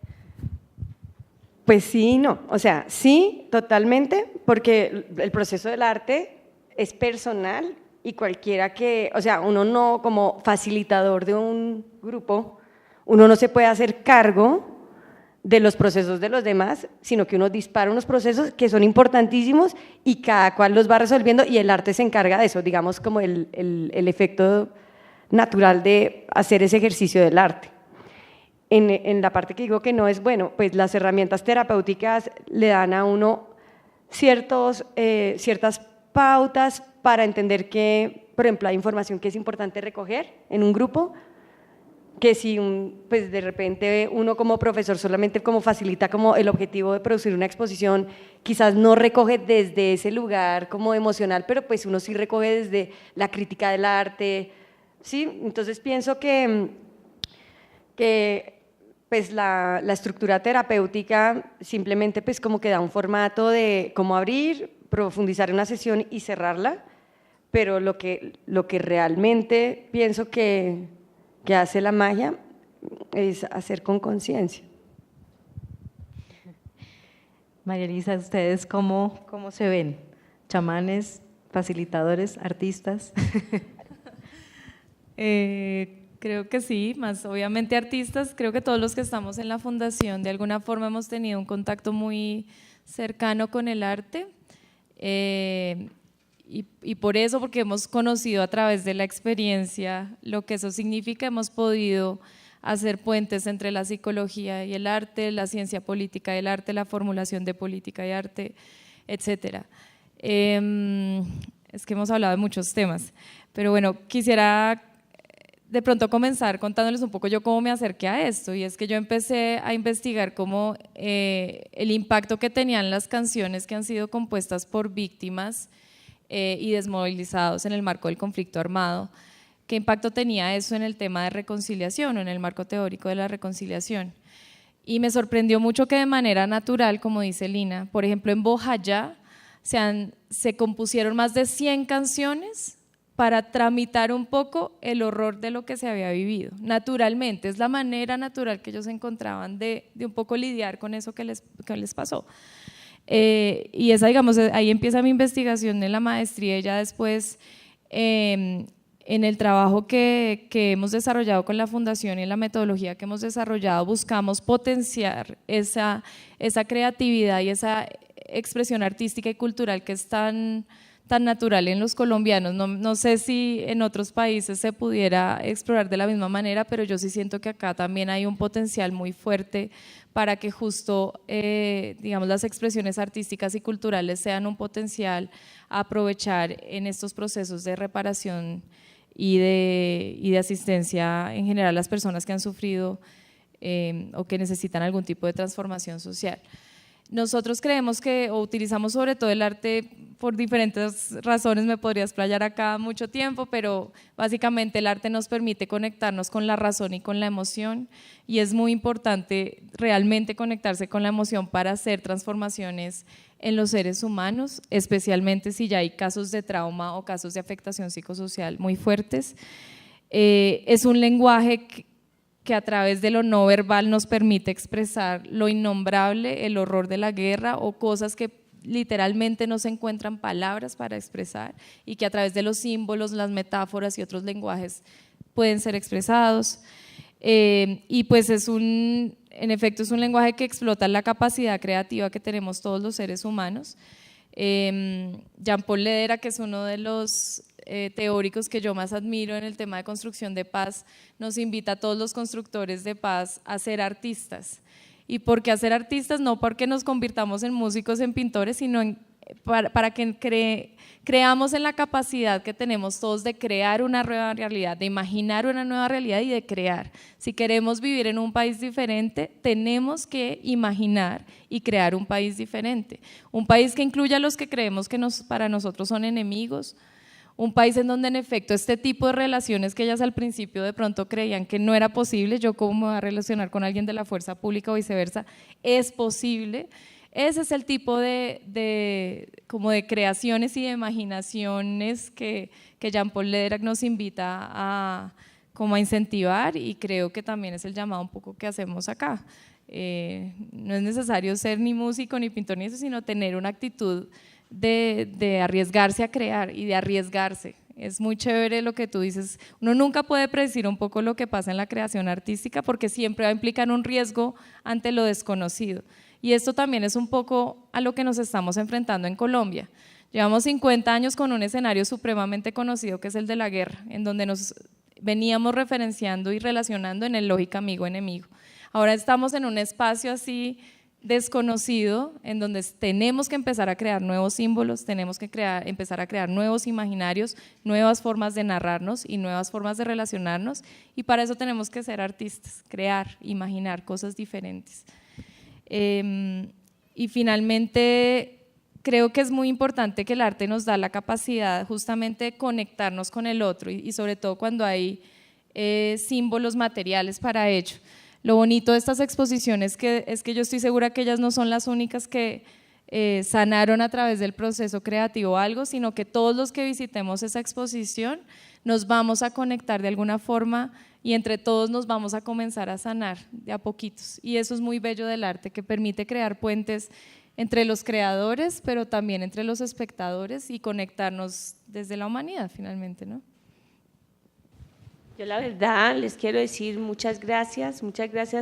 Pues sí, no, o sea, sí, totalmente, porque el proceso del arte es personal y cualquiera que, o sea, uno no, como facilitador de un grupo, uno no se puede hacer cargo de los procesos de los demás, sino que uno dispara unos procesos que son importantísimos y cada cual los va resolviendo y el arte se encarga de eso, digamos como el efecto natural de hacer ese ejercicio del arte. En la parte que digo que no es bueno, pues las herramientas terapéuticas le dan a uno ciertas pautas para entender que, por ejemplo, hay información que es importante recoger en un grupo, que si pues de repente uno como profesor solamente como facilita como el objetivo de producir una exposición, quizás no recoge desde ese lugar como emocional, pero pues uno sí recoge desde la crítica del arte, ¿sí? Entonces pienso que pues la estructura terapéutica simplemente pues como que da un formato de cómo abrir, profundizar en una sesión y cerrarla, pero lo que realmente pienso que hace la magia es hacer con conciencia. María Elisa, ¿ustedes cómo se ven? ¿Chamanes, facilitadores, artistas? Creo que sí, más obviamente artistas. Creo que todos los que estamos en la fundación de alguna forma hemos tenido un contacto muy cercano con el arte y por eso, porque hemos conocido a través de la experiencia lo que eso significa, hemos podido hacer puentes entre la psicología y el arte, la ciencia política y el arte, la formulación de política y arte, etcétera. Es que hemos hablado de muchos temas, pero bueno, quisiera de pronto comenzar contándoles un poco yo cómo me acerqué a esto, y es que yo empecé a investigar cómo el impacto que tenían las canciones que han sido compuestas por víctimas y desmovilizados en el marco del conflicto armado, qué impacto tenía eso en el tema de reconciliación o en el marco teórico de la reconciliación. Y me sorprendió mucho que de manera natural, como dice Lina, por ejemplo en Bojayá se compusieron más de 100 canciones para tramitar un poco el horror de lo que se había vivido. Naturalmente, es la manera natural que ellos encontraban de un poco lidiar con eso que les pasó. Y esa, digamos, ahí empieza mi investigación en la maestría, y ya después en el trabajo que hemos desarrollado con la fundación y en la metodología que hemos desarrollado, buscamos potenciar esa creatividad y esa expresión artística y cultural que es tan natural en los colombianos. No sé si en otros países se pudiera explorar de la misma manera, pero yo sí siento que acá también hay un potencial muy fuerte para que justo, digamos, las expresiones artísticas y culturales sean un potencial a aprovechar en estos procesos de reparación y de asistencia en general a las personas que han sufrido o que necesitan algún tipo de transformación social. Nosotros creemos que, o utilizamos sobre todo el arte por diferentes razones, me podría explayar acá mucho tiempo, pero básicamente el arte nos permite conectarnos con la razón y con la emoción, y es muy importante realmente conectarse con la emoción para hacer transformaciones en los seres humanos, especialmente si ya hay casos de trauma o casos de afectación psicosocial muy fuertes. Es un lenguaje que a través de lo no verbal nos permite expresar lo innombrable, el horror de la guerra o cosas que literalmente no se encuentran palabras para expresar, y que a través de los símbolos, las metáforas y otros lenguajes pueden ser expresados. Y pues en efecto es un lenguaje que explota la capacidad creativa que tenemos todos los seres humanos. Jean-Paul Ledera, que es uno de los teóricos que yo más admiro en el tema de construcción de paz, nos invita a todos los constructores de paz a ser artistas. ¿Y por qué hacer artistas? No porque nos convirtamos en músicos, en pintores, sino para que creamos en la capacidad que tenemos todos de crear una nueva realidad, de imaginar una nueva realidad y de crear. Si queremos vivir en un país diferente, tenemos que imaginar y crear un país diferente, un país que incluya a los que creemos que para nosotros son enemigos, un país en donde en efecto este tipo de relaciones que ellas al principio de pronto creían que no era posible, yo cómo me voy a relacionar con alguien de la fuerza pública o viceversa, es posible. Ese es el tipo como de creaciones y de imaginaciones que Jean-Paul Lederach nos invita como a incentivar, y creo que también es el llamado un poco que hacemos acá. No es necesario ser ni músico ni pintor ni eso, sino tener una actitud de arriesgarse a crear y de arriesgarse. Es muy chévere lo que tú dices, uno nunca puede predecir un poco lo que pasa en la creación artística porque siempre va a implicar un riesgo ante lo desconocido, y esto también es un poco a lo que nos estamos enfrentando en Colombia. Llevamos 50 años con un escenario supremamente conocido que es el de la guerra, en donde nos veníamos referenciando y relacionando en el lógica amigo-enemigo. Ahora estamos en un espacio así desconocido, en donde tenemos que empezar a crear nuevos símbolos, tenemos que empezar a crear nuevos imaginarios, nuevas formas de narrarnos y nuevas formas de relacionarnos, y para eso tenemos que ser artistas, crear, imaginar cosas diferentes. Y finalmente creo que es muy importante que el arte nos da la capacidad justamente de conectarnos con el otro, y sobre todo cuando hay símbolos materiales para ello. Lo bonito de estas exposiciones es que yo estoy segura que ellas no son las únicas que sanaron a través del proceso creativo algo, sino que todos los que visitemos esa exposición nos vamos a conectar de alguna forma y entre todos nos vamos a comenzar a sanar de a poquitos, y eso es muy bello del arte, que permite crear puentes entre los creadores, pero también entre los espectadores, y conectarnos desde la humanidad finalmente, ¿no? Yo la verdad les quiero decir muchas gracias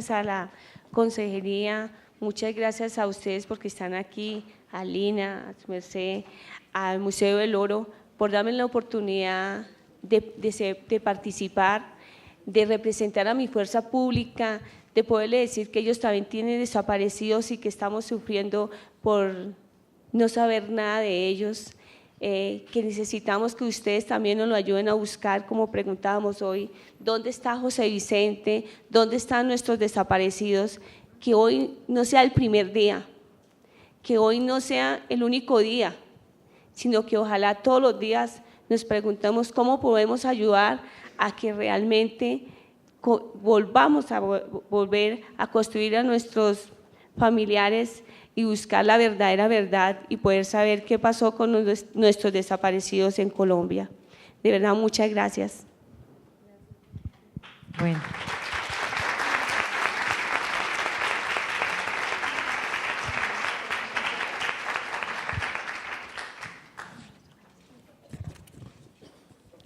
a la consejería, muchas gracias a ustedes porque están aquí, a Lina, a su merced, al Museo del Oro, por darme la oportunidad de participar, de representar a mi fuerza pública, de poderle decir que ellos también tienen desaparecidos y que estamos sufriendo por no saber nada de ellos. Que necesitamos que ustedes también nos lo ayuden a buscar, como preguntábamos hoy, ¿dónde está José Vicente? ¿Dónde están nuestros desaparecidos? Que hoy no sea el primer día, que hoy no sea el único día, sino que ojalá todos los días nos preguntemos cómo podemos ayudar a que realmente volvamos a volver a construir a nuestros familiares y buscar la verdadera verdad y poder saber qué pasó con nuestros desaparecidos en Colombia. De verdad, muchas gracias. Bueno.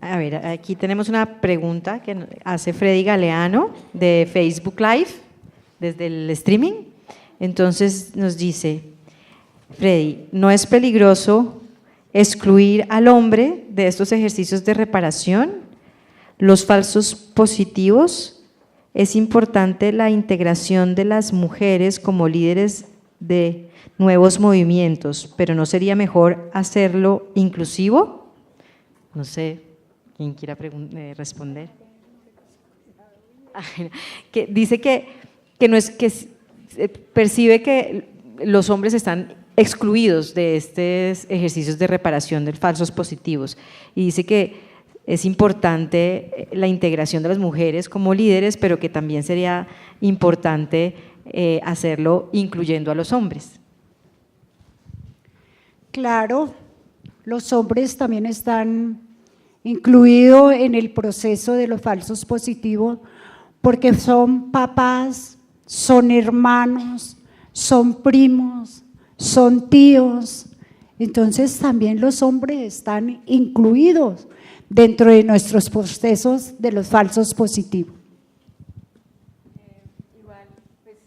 A ver, aquí tenemos una pregunta que hace Freddy Galeano de Facebook Live, desde el streaming. Entonces nos dice, Freddy, ¿no es peligroso excluir al hombre de estos ejercicios de reparación? Los falsos positivos, es importante la integración de las mujeres como líderes de nuevos movimientos, pero ¿no sería mejor hacerlo inclusivo? No sé, ¿quién quiera responder? Que dice que no es que percibe que los hombres están excluidos de estos ejercicios de reparación de falsos positivos, y dice que es importante la integración de las mujeres como líderes, pero que también sería importante hacerlo incluyendo a los hombres. Claro, los hombres también están incluidos en el proceso de los falsos positivos porque son papás, son hermanos, son primos, son tíos. Entonces también los hombres están incluidos dentro de nuestros procesos de los falsos positivos. Igual, pues,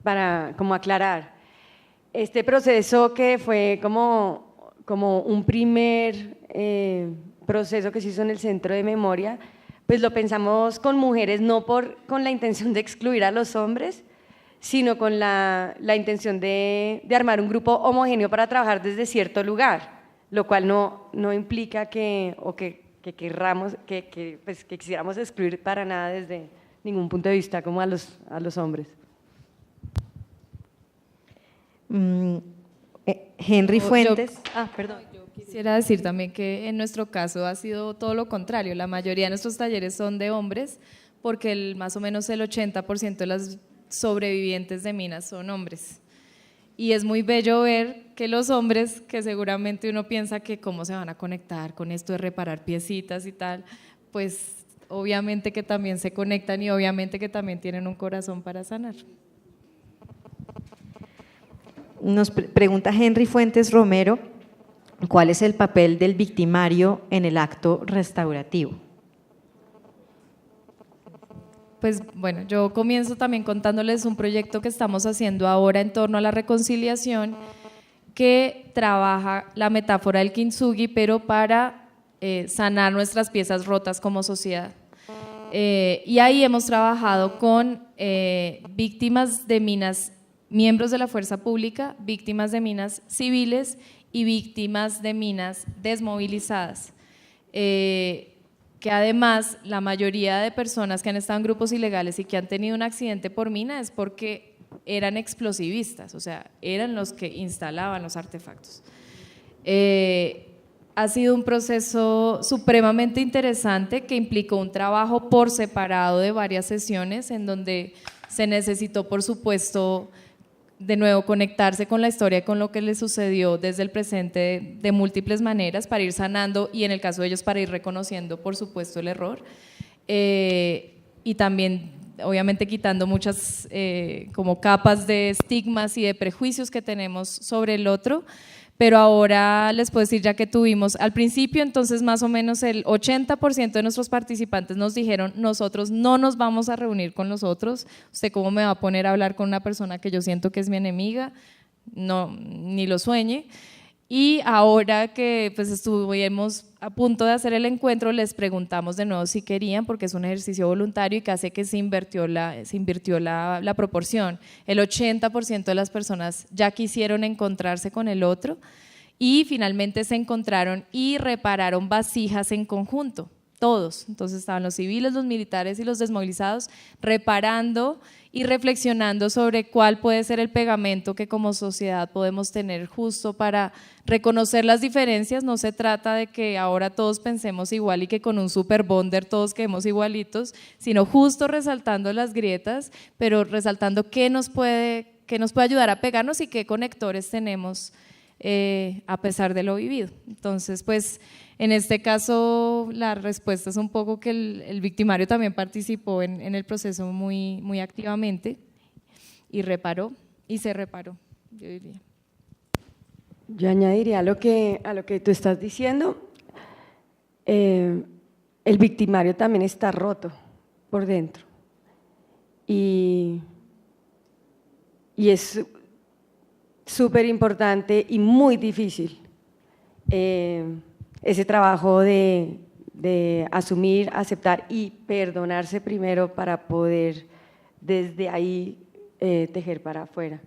para como aclarar, este proceso que fue como un primer proceso que se hizo en el Centro de Memoria, pues lo pensamos con mujeres, no con la intención de excluir a los hombres, sino con la intención de armar un grupo homogéneo para trabajar desde cierto lugar, lo cual no implica que quisiéramos excluir para nada desde ningún punto de vista como a los hombres. Henry Fuentes. Perdón. Quisiera decir también que en nuestro caso ha sido todo lo contrario, la mayoría de nuestros talleres son de hombres porque más o menos el 80% de las sobrevivientes de minas son hombres. Y es muy bello ver que los hombres, que seguramente uno piensa que cómo se van a conectar con esto de reparar piecitas y tal, pues obviamente que también se conectan y obviamente que también tienen un corazón para sanar. Nos pregunta Henry Fuentes Romero, ¿cuál es el papel del victimario en el acto restaurativo? Pues bueno, yo comienzo también contándoles un proyecto que estamos haciendo ahora en torno a la reconciliación, que trabaja la metáfora del kintsugi, pero para sanar nuestras piezas rotas como sociedad. Y ahí hemos trabajado con víctimas de minas, miembros de la fuerza pública, víctimas de minas civiles y víctimas de minas desmovilizadas. Que además la mayoría de personas que han estado en grupos ilegales y que han tenido un accidente por mina es porque eran explosivistas, o sea, eran los que instalaban los artefactos. Ha sido un proceso supremamente interesante que implicó un trabajo por separado de varias sesiones en donde se necesitó, por supuesto, de nuevo conectarse con la historia y con lo que les sucedió desde el presente de múltiples maneras para ir sanando y en el caso de ellos para ir reconociendo por supuesto el error y también obviamente quitando muchas como capas de estigmas y de prejuicios que tenemos sobre el otro. Pero ahora les puedo decir, ya que tuvimos al principio, entonces más o menos el 80% de nuestros participantes nos dijeron, nosotros no nos vamos a reunir con los otros, ¿usted cómo me va a poner a hablar con una persona que yo siento que es mi enemiga? No, ni lo sueñe. Y ahora que pues estuvimos a punto de hacer el encuentro, les preguntamos de nuevo si querían, porque es un ejercicio voluntario y que hace que se invirtió la proporción. El 80% de las personas ya quisieron encontrarse con el otro y finalmente se encontraron y repararon vasijas en conjunto, todos. Entonces estaban los civiles, los militares y los desmovilizados reparando y reflexionando sobre cuál puede ser el pegamento que como sociedad podemos tener justo para reconocer las diferencias. No se trata de que ahora todos pensemos igual y que con un super bonder todos quedemos igualitos, sino justo resaltando las grietas, pero resaltando qué nos puede ayudar a pegarnos y qué conectores tenemos a pesar de lo vivido. Entonces, pues en este caso la respuesta es un poco que el victimario también participó en el proceso muy, muy activamente y reparó y se reparó, yo diría. Yo añadiría a lo que tú estás diciendo, el victimario también está roto por dentro y es súper importante y muy difícil ese trabajo de asumir, aceptar y perdonarse primero para poder desde ahí tejer para afuera.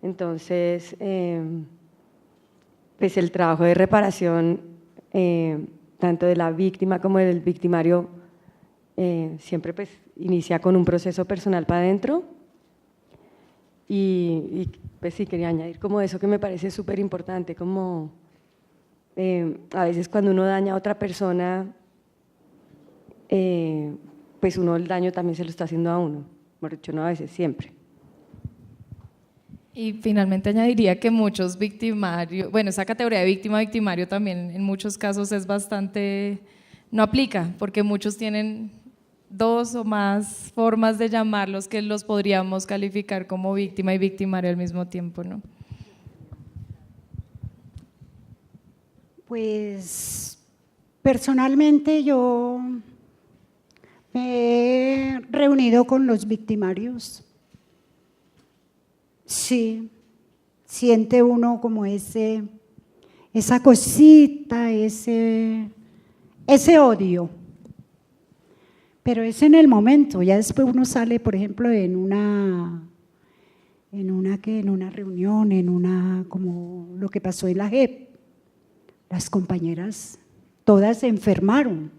Entonces, pues el trabajo de reparación, tanto de la víctima como del victimario, siempre pues inicia con un proceso personal para adentro. Y pues sí, quería añadir como eso que me parece súper importante, como a veces cuando uno daña a otra persona, pues uno el daño también se lo está haciendo a uno, por dicho, no a veces, siempre. Y finalmente añadiría que muchos victimarios, bueno, esa categoría de víctima-victimario también en muchos casos es bastante, no aplica, porque muchos tienen dos o más formas de llamarlos que los podríamos calificar como víctima y victimario al mismo tiempo, ¿no? Pues personalmente yo me he reunido con los victimarios. Sí, siente uno como esa cosita, ese odio. Pero es en el momento, ya después uno sale, por ejemplo, en una reunión, como lo que pasó en la JEP. Las compañeras todas se enfermaron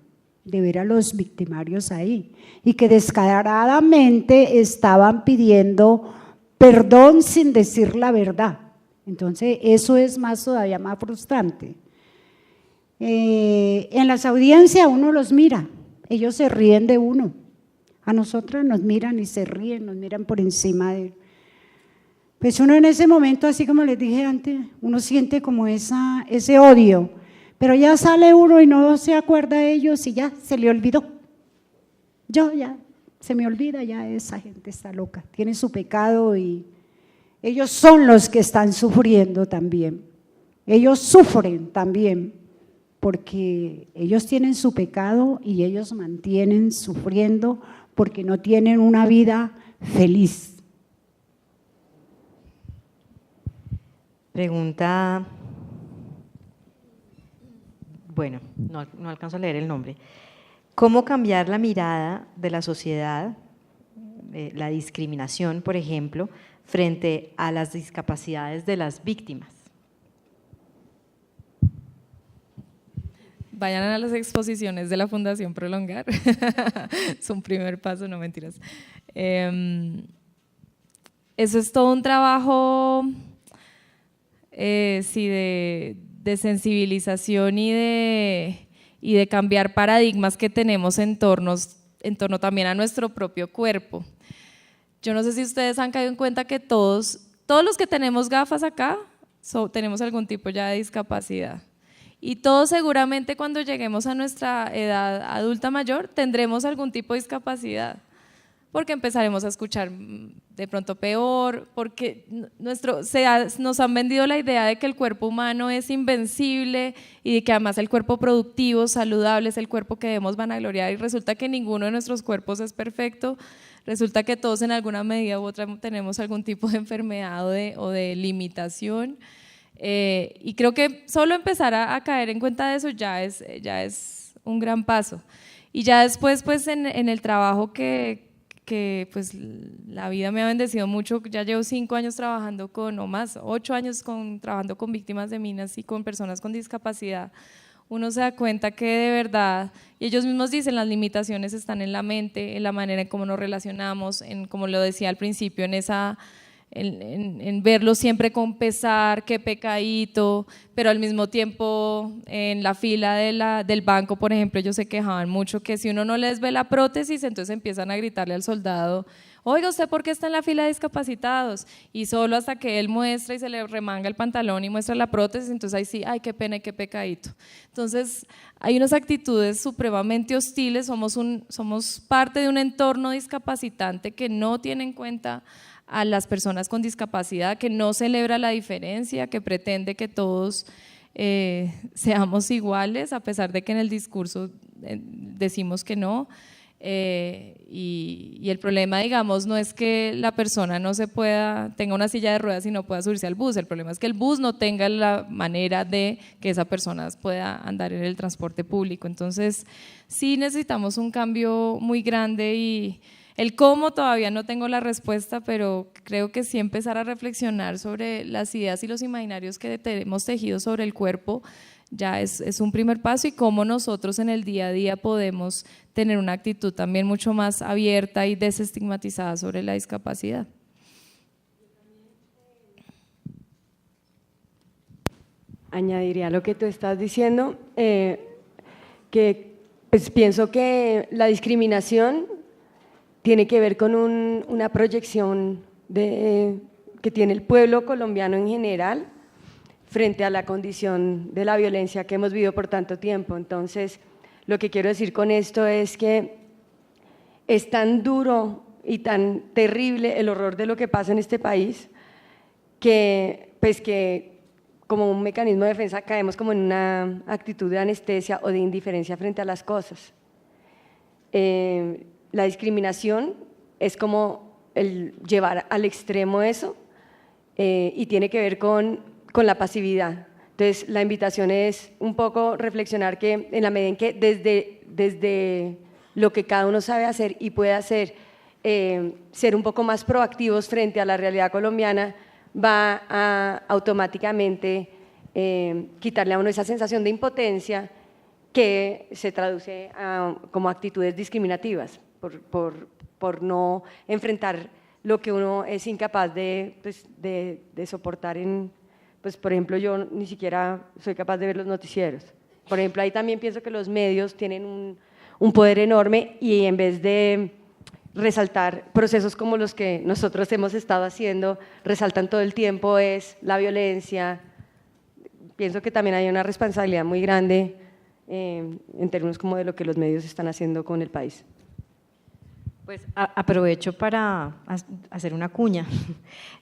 de ver a los victimarios ahí y que descaradamente estaban pidiendo perdón sin decir la verdad. Entonces eso es todavía más frustrante, En las audiencias uno los mira, ellos se ríen de uno, a nosotros nos miran y se ríen, nos miran por encima de… Pues uno en ese momento, así como les dije antes, uno siente como ese odio, pero ya sale uno y no se acuerda de ellos y ya se le olvidó. Yo ya, se me olvida, ya esa gente está loca, tiene su pecado y ellos son los que están sufriendo también. Ellos sufren también porque ellos tienen su pecado y ellos mantienen sufriendo porque no tienen una vida feliz. Pregunta, bueno, no alcanzo a leer el nombre. ¿Cómo cambiar la mirada de la sociedad, la discriminación, por ejemplo, frente a las discapacidades de las víctimas? Vayan a las exposiciones de la Fundación Prolongar, es un primer paso, no mentiras. Eso es todo un trabajo, sí, de sensibilización y de cambiar paradigmas que tenemos en torno también a nuestro propio cuerpo. Yo no sé si ustedes han caído en cuenta que todos los que tenemos gafas acá, tenemos algún tipo ya de discapacidad. Y todos seguramente cuando lleguemos a nuestra edad adulta mayor tendremos algún tipo de discapacidad, porque empezaremos a escuchar de pronto peor, porque nos han vendido la idea de que el cuerpo humano es invencible y de que además el cuerpo productivo, saludable, es el cuerpo que debemos vanagloriar, y resulta que ninguno de nuestros cuerpos es perfecto, resulta que todos en alguna medida u otra tenemos algún tipo de enfermedad o de limitación. Y creo que solo empezar a caer en cuenta de eso ya es un gran paso. Y ya después, pues en el trabajo que pues la vida me ha bendecido mucho, ya llevo 5 años trabajando o más, 8 años trabajando con víctimas de minas y con personas con discapacidad. Uno se da cuenta que de verdad, y ellos mismos dicen, las limitaciones están en la mente, en la manera en cómo nos relacionamos, en, como lo decía al principio, en verlo siempre con pesar, qué pecadito, pero al mismo tiempo en la fila del banco, por ejemplo, ellos se quejaban mucho que si uno no les ve la prótesis, entonces empiezan a gritarle al soldado: oiga, ¿usted por qué está en la fila de discapacitados? Y solo hasta que él muestra y se le remanga el pantalón y muestra la prótesis, entonces ahí sí, ay, qué pena y qué pecadito. Entonces hay unas actitudes supremamente hostiles, somos parte de un entorno discapacitante que no tiene en cuenta a las personas con discapacidad, que no celebra la diferencia, que pretende que todos seamos iguales, a pesar de que en el discurso decimos que no. Y el problema, digamos, no es que la persona tenga una silla de ruedas y no pueda subirse al bus, el problema es que el bus no tenga la manera de que esa persona pueda andar en el transporte público. Entonces sí necesitamos un cambio muy grande, y el cómo todavía no tengo la respuesta, pero creo que sí empezar a reflexionar sobre las ideas y los imaginarios que hemos tejido sobre el cuerpo ya es un primer paso, y cómo nosotros en el día a día podemos tener una actitud también mucho más abierta y desestigmatizada sobre la discapacidad. Añadiría lo que tú estás diciendo, que pues pienso que la discriminación tiene que ver con una proyección que tiene el pueblo colombiano en general frente a la condición de la violencia que hemos vivido por tanto tiempo. Entonces, lo que quiero decir con esto es que es tan duro y tan terrible el horror de lo que pasa en este país que como un mecanismo de defensa caemos como en una actitud de anestesia o de indiferencia frente a las cosas. La discriminación es como el llevar al extremo eso, y tiene que ver con la pasividad. Entonces, la invitación es un poco reflexionar que en la medida en que desde lo que cada uno sabe hacer y puede hacer, ser un poco más proactivos frente a la realidad colombiana, va a automáticamente quitarle a uno esa sensación de impotencia que se traduce como actitudes discriminativas por no enfrentar lo que uno es incapaz de soportar. Pues, por ejemplo, yo ni siquiera soy capaz de ver los noticieros. Por ejemplo, ahí también pienso que los medios tienen un poder enorme y en vez de resaltar procesos como los que nosotros hemos estado haciendo, resaltan todo el tiempo es la violencia. Pienso que también hay una responsabilidad muy grande en términos como de lo que los medios están haciendo con el país. Pues aprovecho para hacer una cuña.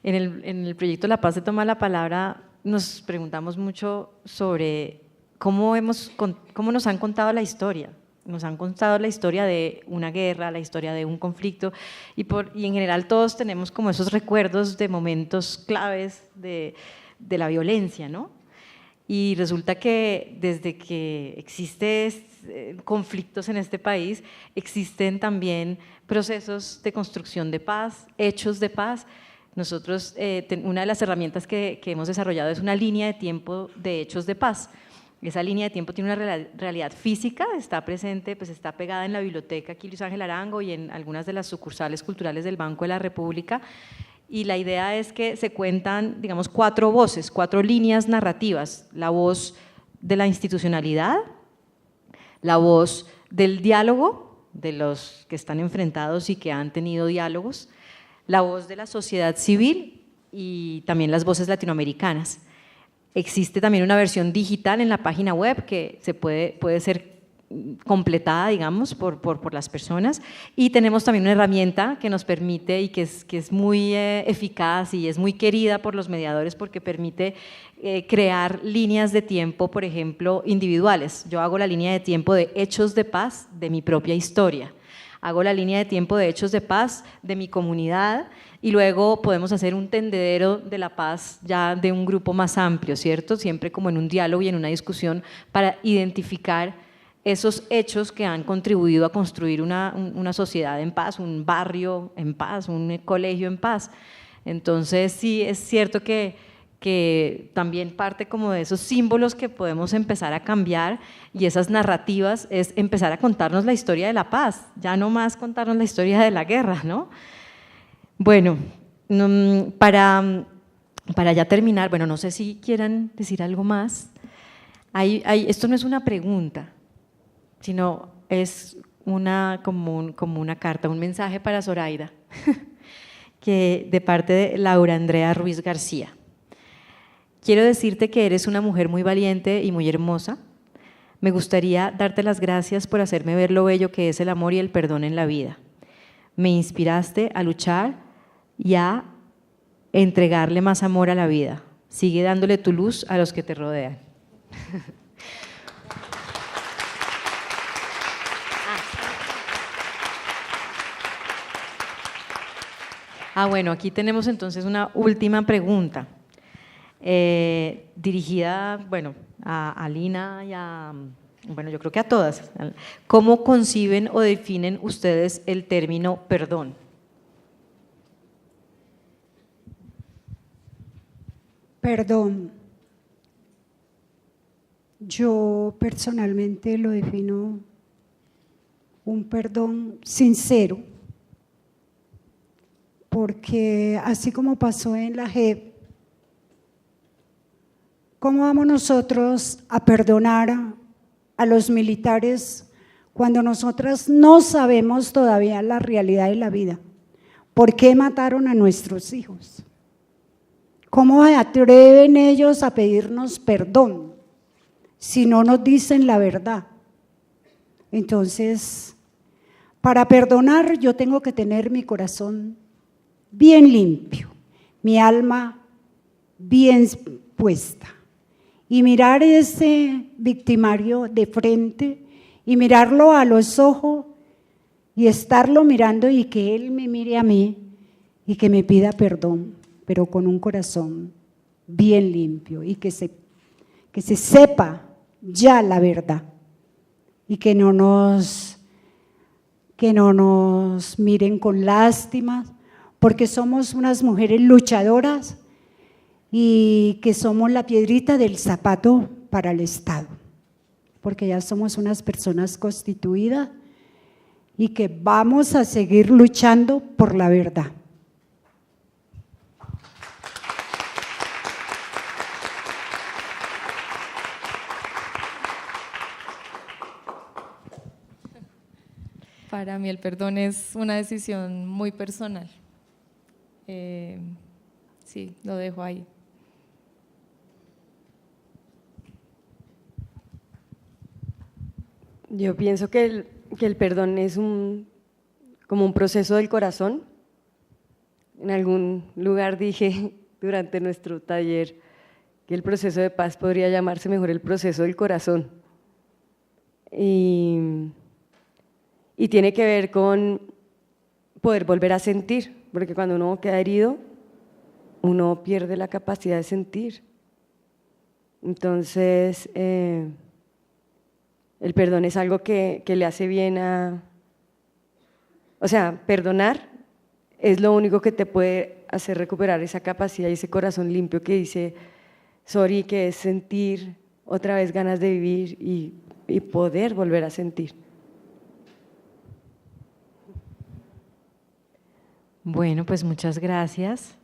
En el proyecto La Paz se toma la palabra, nos preguntamos mucho sobre cómo nos han contado la historia. Nos han contado la historia de una guerra, la historia de un conflicto y en general todos tenemos como esos recuerdos de momentos claves de la violencia, ¿no? Y resulta que desde que existen conflictos en este país, existen también procesos de construcción de paz, hechos de paz. Nosotros, una de las herramientas que hemos desarrollado es una línea de tiempo de hechos de paz. Esa línea de tiempo tiene una realidad física, está presente, pues está pegada en la biblioteca aquí Luis Ángel Arango y en algunas de las sucursales culturales del Banco de la República. Y la idea es que se cuentan, digamos, 4 voces, 4 líneas narrativas: la voz de la institucionalidad, la voz del diálogo, de los que están enfrentados y que han tenido diálogos, la voz de la sociedad civil y también las voces latinoamericanas. Existe también una versión digital en la página web que puede ser completada, digamos, por las personas, y tenemos también una herramienta que nos permite y que es muy eficaz y es muy querida por los mediadores porque permite crear líneas de tiempo, por ejemplo, individuales. Yo hago la línea de tiempo de hechos de paz de mi propia historia, hago la línea de tiempo de hechos de paz de mi comunidad y luego podemos hacer un tendedero de la paz ya de un grupo más amplio, ¿cierto? Siempre como en un diálogo y en una discusión para identificar esos hechos que han contribuido a construir una sociedad en paz, un barrio en paz, un colegio en paz. Entonces sí es cierto que también parte como de esos símbolos que podemos empezar a cambiar y esas narrativas es empezar a contarnos la historia de la paz, ya no más contarnos la historia de la guerra, ¿no? Bueno, para ya terminar, bueno, no sé si quieran decir algo más. Esto no es una pregunta, sino es como una carta, un mensaje para Zoraida, de parte de Laura Andrea Ruiz García. Quiero decirte que eres una mujer muy valiente y muy hermosa. Me gustaría darte las gracias por hacerme ver lo bello que es el amor y el perdón en la vida. Me inspiraste a luchar y a entregarle más amor a la vida. Sigue dándole tu luz a los que te rodean. Bueno, aquí tenemos entonces una última pregunta dirigida, bueno, a Lina y bueno, yo creo que a todas. ¿Cómo conciben o definen ustedes el término perdón? Perdón. Yo personalmente lo defino un perdón sincero, porque así como pasó en la JEP, ¿cómo vamos nosotros a perdonar a los militares cuando nosotras no sabemos todavía la realidad de la vida? ¿Por qué mataron a nuestros hijos? ¿Cómo se atreven ellos a pedirnos perdón si no nos dicen la verdad? Entonces, para perdonar yo tengo que tener mi corazón bien limpio, mi alma bien puesta y mirar ese victimario de frente y mirarlo a los ojos y estarlo mirando y que él me mire a mí y que me pida perdón, pero con un corazón bien limpio y que se sepa ya la verdad y que no nos miren con lástima, porque somos unas mujeres luchadoras y que somos la piedrita del zapato para el Estado, porque ya somos unas personas constituidas y que vamos a seguir luchando por la verdad. Para mí el perdón es una decisión muy personal. Sí, lo dejo ahí. Yo pienso que el perdón es como un proceso del corazón. En algún lugar dije durante nuestro taller que el proceso de paz podría llamarse mejor el proceso del corazón. Y tiene que ver con poder volver a sentir, porque cuando uno queda herido, uno pierde la capacidad de sentir. Entonces, el perdón es algo que le hace bien o sea, perdonar es lo único que te puede hacer recuperar esa capacidad y ese corazón limpio que dice sorry, que es sentir otra vez ganas de vivir y poder volver a sentir. Bueno, pues muchas gracias.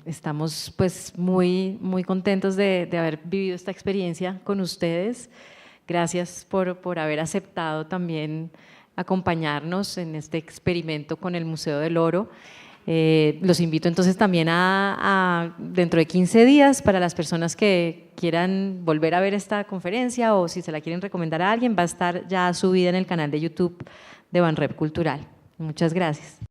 Estamos pues muy contentos de haber vivido esta experiencia con ustedes. Gracias por haber aceptado también acompañarnos en este experimento con el Museo del Oro. Los invito entonces también a dentro de 15 días para las personas que quieran volver a ver esta conferencia o si se la quieren recomendar a alguien, va a estar ya subida en el canal de YouTube de Banrep Cultural. Muchas gracias.